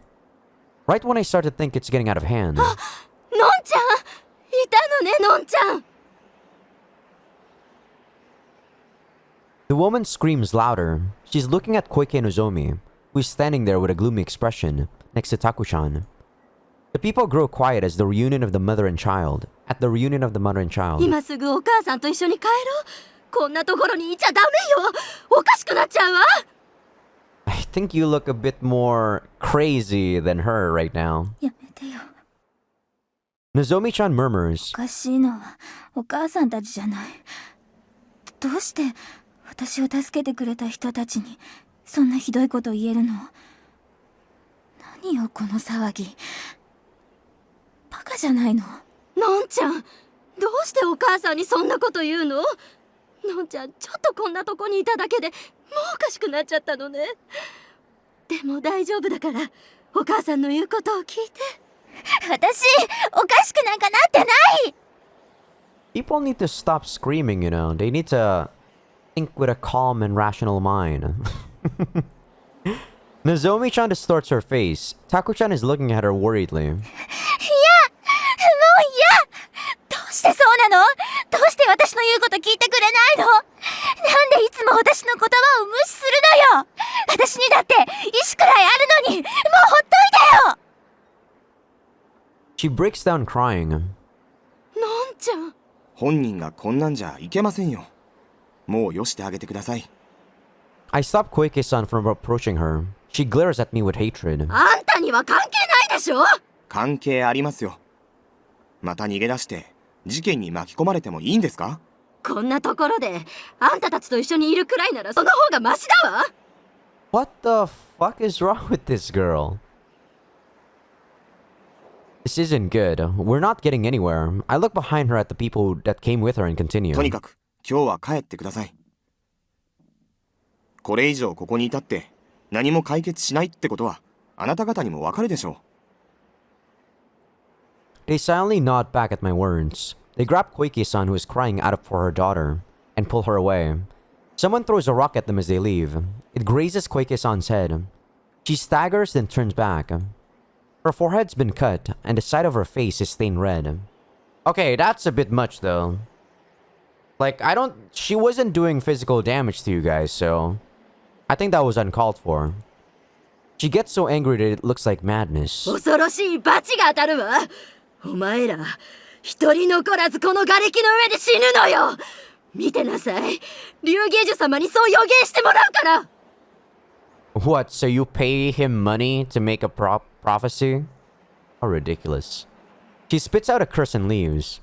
Right when I start to think it's getting out of hand. のんちゃんいたのね、のんちゃん。The woman screams louder. She's looking at Koike Nozomi, who is standing there with a gloomy expression next to Takushan. The people grow quiet as the reunion of the mother and child. At the reunion of the mother and child. 今すぐお母さんと一緒に帰ろう。こんなところにいちゃダメよ。おかしくなっちゃうわ。I think you look a bit more crazy than her right now. やめてよ。 Nozomi-chan murmurs. おかしいのはお母さんたちじゃない。どうして私を助けてくれた人たちにそんなひどいこと言えるの？何よこの騒ぎ。バカじゃないの。のんちゃん、どうしてお母さんにそんなこと言うの？のんちゃん、ちょっとこんなとこにいただけでもうおかしくなっちゃったのね。でも大丈夫だから、お母さんの言うことを聞いて。私おかしくなんかなってない。 People need to stop screaming, you know. They need to think with a calm and rational mind. Nozomi-chan distorts her face. Taku-chan is looking at her worriedly. いや、もう嫌。どうしてそうなの？どうして私の言うこと聞いてくれないの？なんでいつも私の言葉を無視するのよ。私にだって意志くらいあるのに、もうほっといてよ。 She breaks down crying. のんちゃん。本人がこんなんじゃいけませんよ。もうよしてあげてください。I stop Koike-san from approaching her. She glares at me with hatred. あんたには関係ないでしょ。関係ありますよ。また逃げ出して事件に巻き込まれてもいいんですか？こんなところであんたたちと一緒にいるくらいならその方がマシだわ。 What the fuck is wrong with this girl? This isn't good. We're not getting anywhere. I look behind her at the people that came with her and continue. とにかく今日は帰ってください。これ以上ここにいたって何も解決しないってことはあなた方にもわかるでしょう。 They silently nod back at my words. They grab Koike-san, who is crying out for her daughter, and pull her away. Someone throws a rock at them as they leave. It grazes Koike-san's head. She staggers, then turns back. Her forehead's been cut, and the side of her face is stained red. Okay, that's a bit much, though. Like, she wasn't doing physical damage to you guys, so I think that was uncalled for. She gets so angry that it looks like madness. 恐ろしい罰が当たるわ。お前ら一人残らずこの瓦礫の上で死ぬのよ。見てなさい。竜芸樹様にそう予言してもらうから。 What, so you pay him money to make a prophecy? How ridiculous. She spits out a curse and leaves.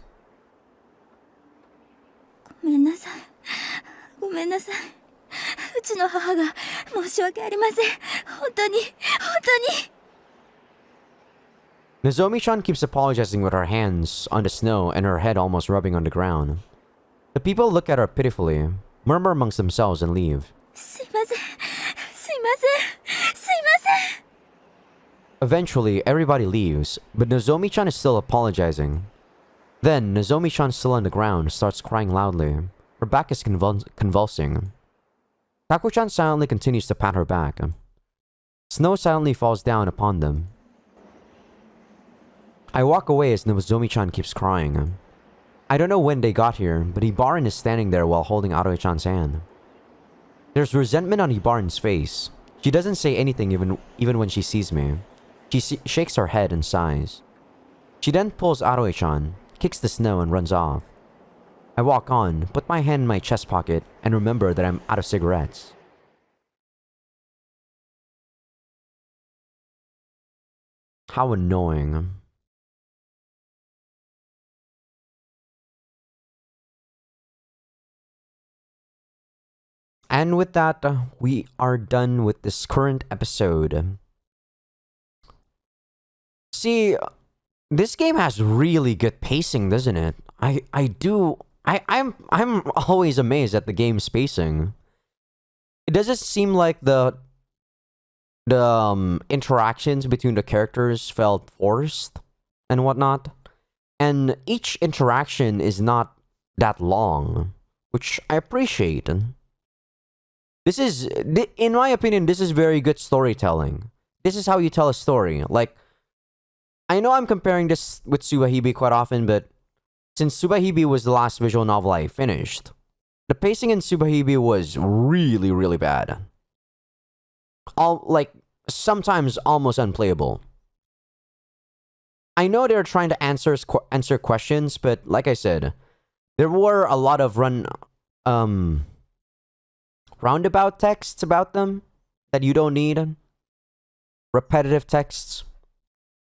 ごめんなさい。ごめんなさい。うちの母が申し訳ありません。本当に、本当に。 Nozomi-chan keeps apologizing with her hands on the snow and her head almost rubbing on the ground. The people look at her pitifully, murmur amongst themselves and leave. すいません。すいません。すいません。 Eventually, everybody leaves, but Nozomi-chan is still apologizing. Then, Nozomi-chan, still on the ground, starts crying loudly. Her back is convulsing. Taku-chan silently continues to pat her back. Snow silently falls down upon them. I walk away as Nozomi-chan keeps crying. I don't know when they got here, but Ibaran is standing there while holding Aroe-chan's hand. There's resentment on Ibaran's face. She doesn't say anything even when she sees me. She shakes her head and sighs. She then pulls Aroe-chan, kicks the snow and runs off. I walk on, put my hand in my chest pocket, and remember that I'm out of cigarettes. How annoying. And with that, we are done with this current episode. See, this game has really good pacing, doesn't it? I'm always amazed at the game's pacing. It doesn't seem like the interactions between the characters felt forced and whatnot. And each interaction is not that long, which I appreciate. This is, in my opinion, this is very good storytelling. This is how you tell a story. Like, I know I'm comparing this with Tsubahibi quite often, but since Tsubahibi was the last visual novel I finished, the pacing in Tsubahibi was really, really bad. Sometimes almost unplayable. I know they're trying to answer questions, but like I said, there were a lot of roundabout texts about them that you don't need. Repetitive texts.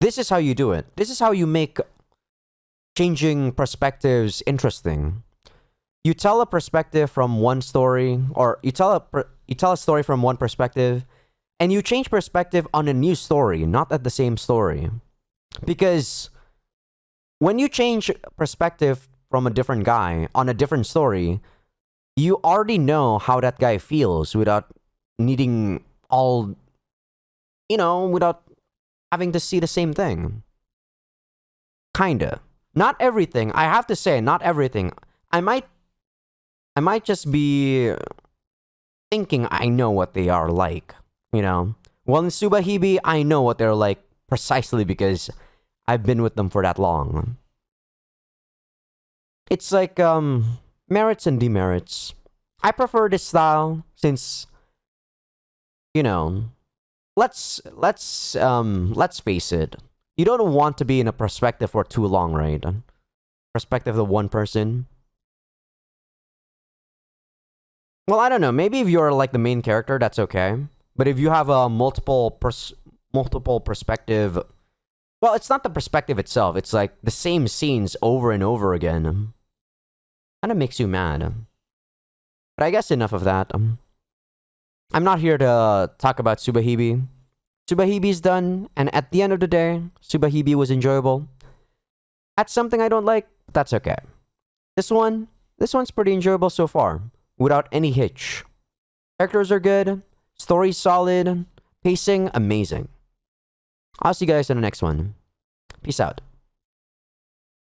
This is how you do it. This is how you make changing perspectives interesting. You tell a perspective from one story, or you tell a story from one perspective, and you change perspective on a new story, not at the same story. Because when you change perspective from a different guy on a different story, you already know how that guy feels without needing without having to see the same thing. Kinda. Not everything. I have to say, not everything. I might just be thinking I know what they are like, Well, in Subahibi, I know what they're like precisely because I've been with them for that long. It's like, merits and demerits. I prefer this style since, let's face it. You don't want to be in a perspective for too long, right? Perspective of one person. Well, I don't know. Maybe if you're like the main character, that's okay. But if you have a multiple perspective, well, it's not the perspective itself. It's like the same scenes over and over again. Kind of makes you mad. But I guess enough of that. I'm not here to talk about Subahibi. Subahibi's done, and at the end of the day, Subahibi was enjoyable. That's something I don't like, but that's okay. This one's pretty enjoyable so far, without any hitch. Characters are good, story's solid, pacing amazing. I'll see you guys in the next one. Peace out.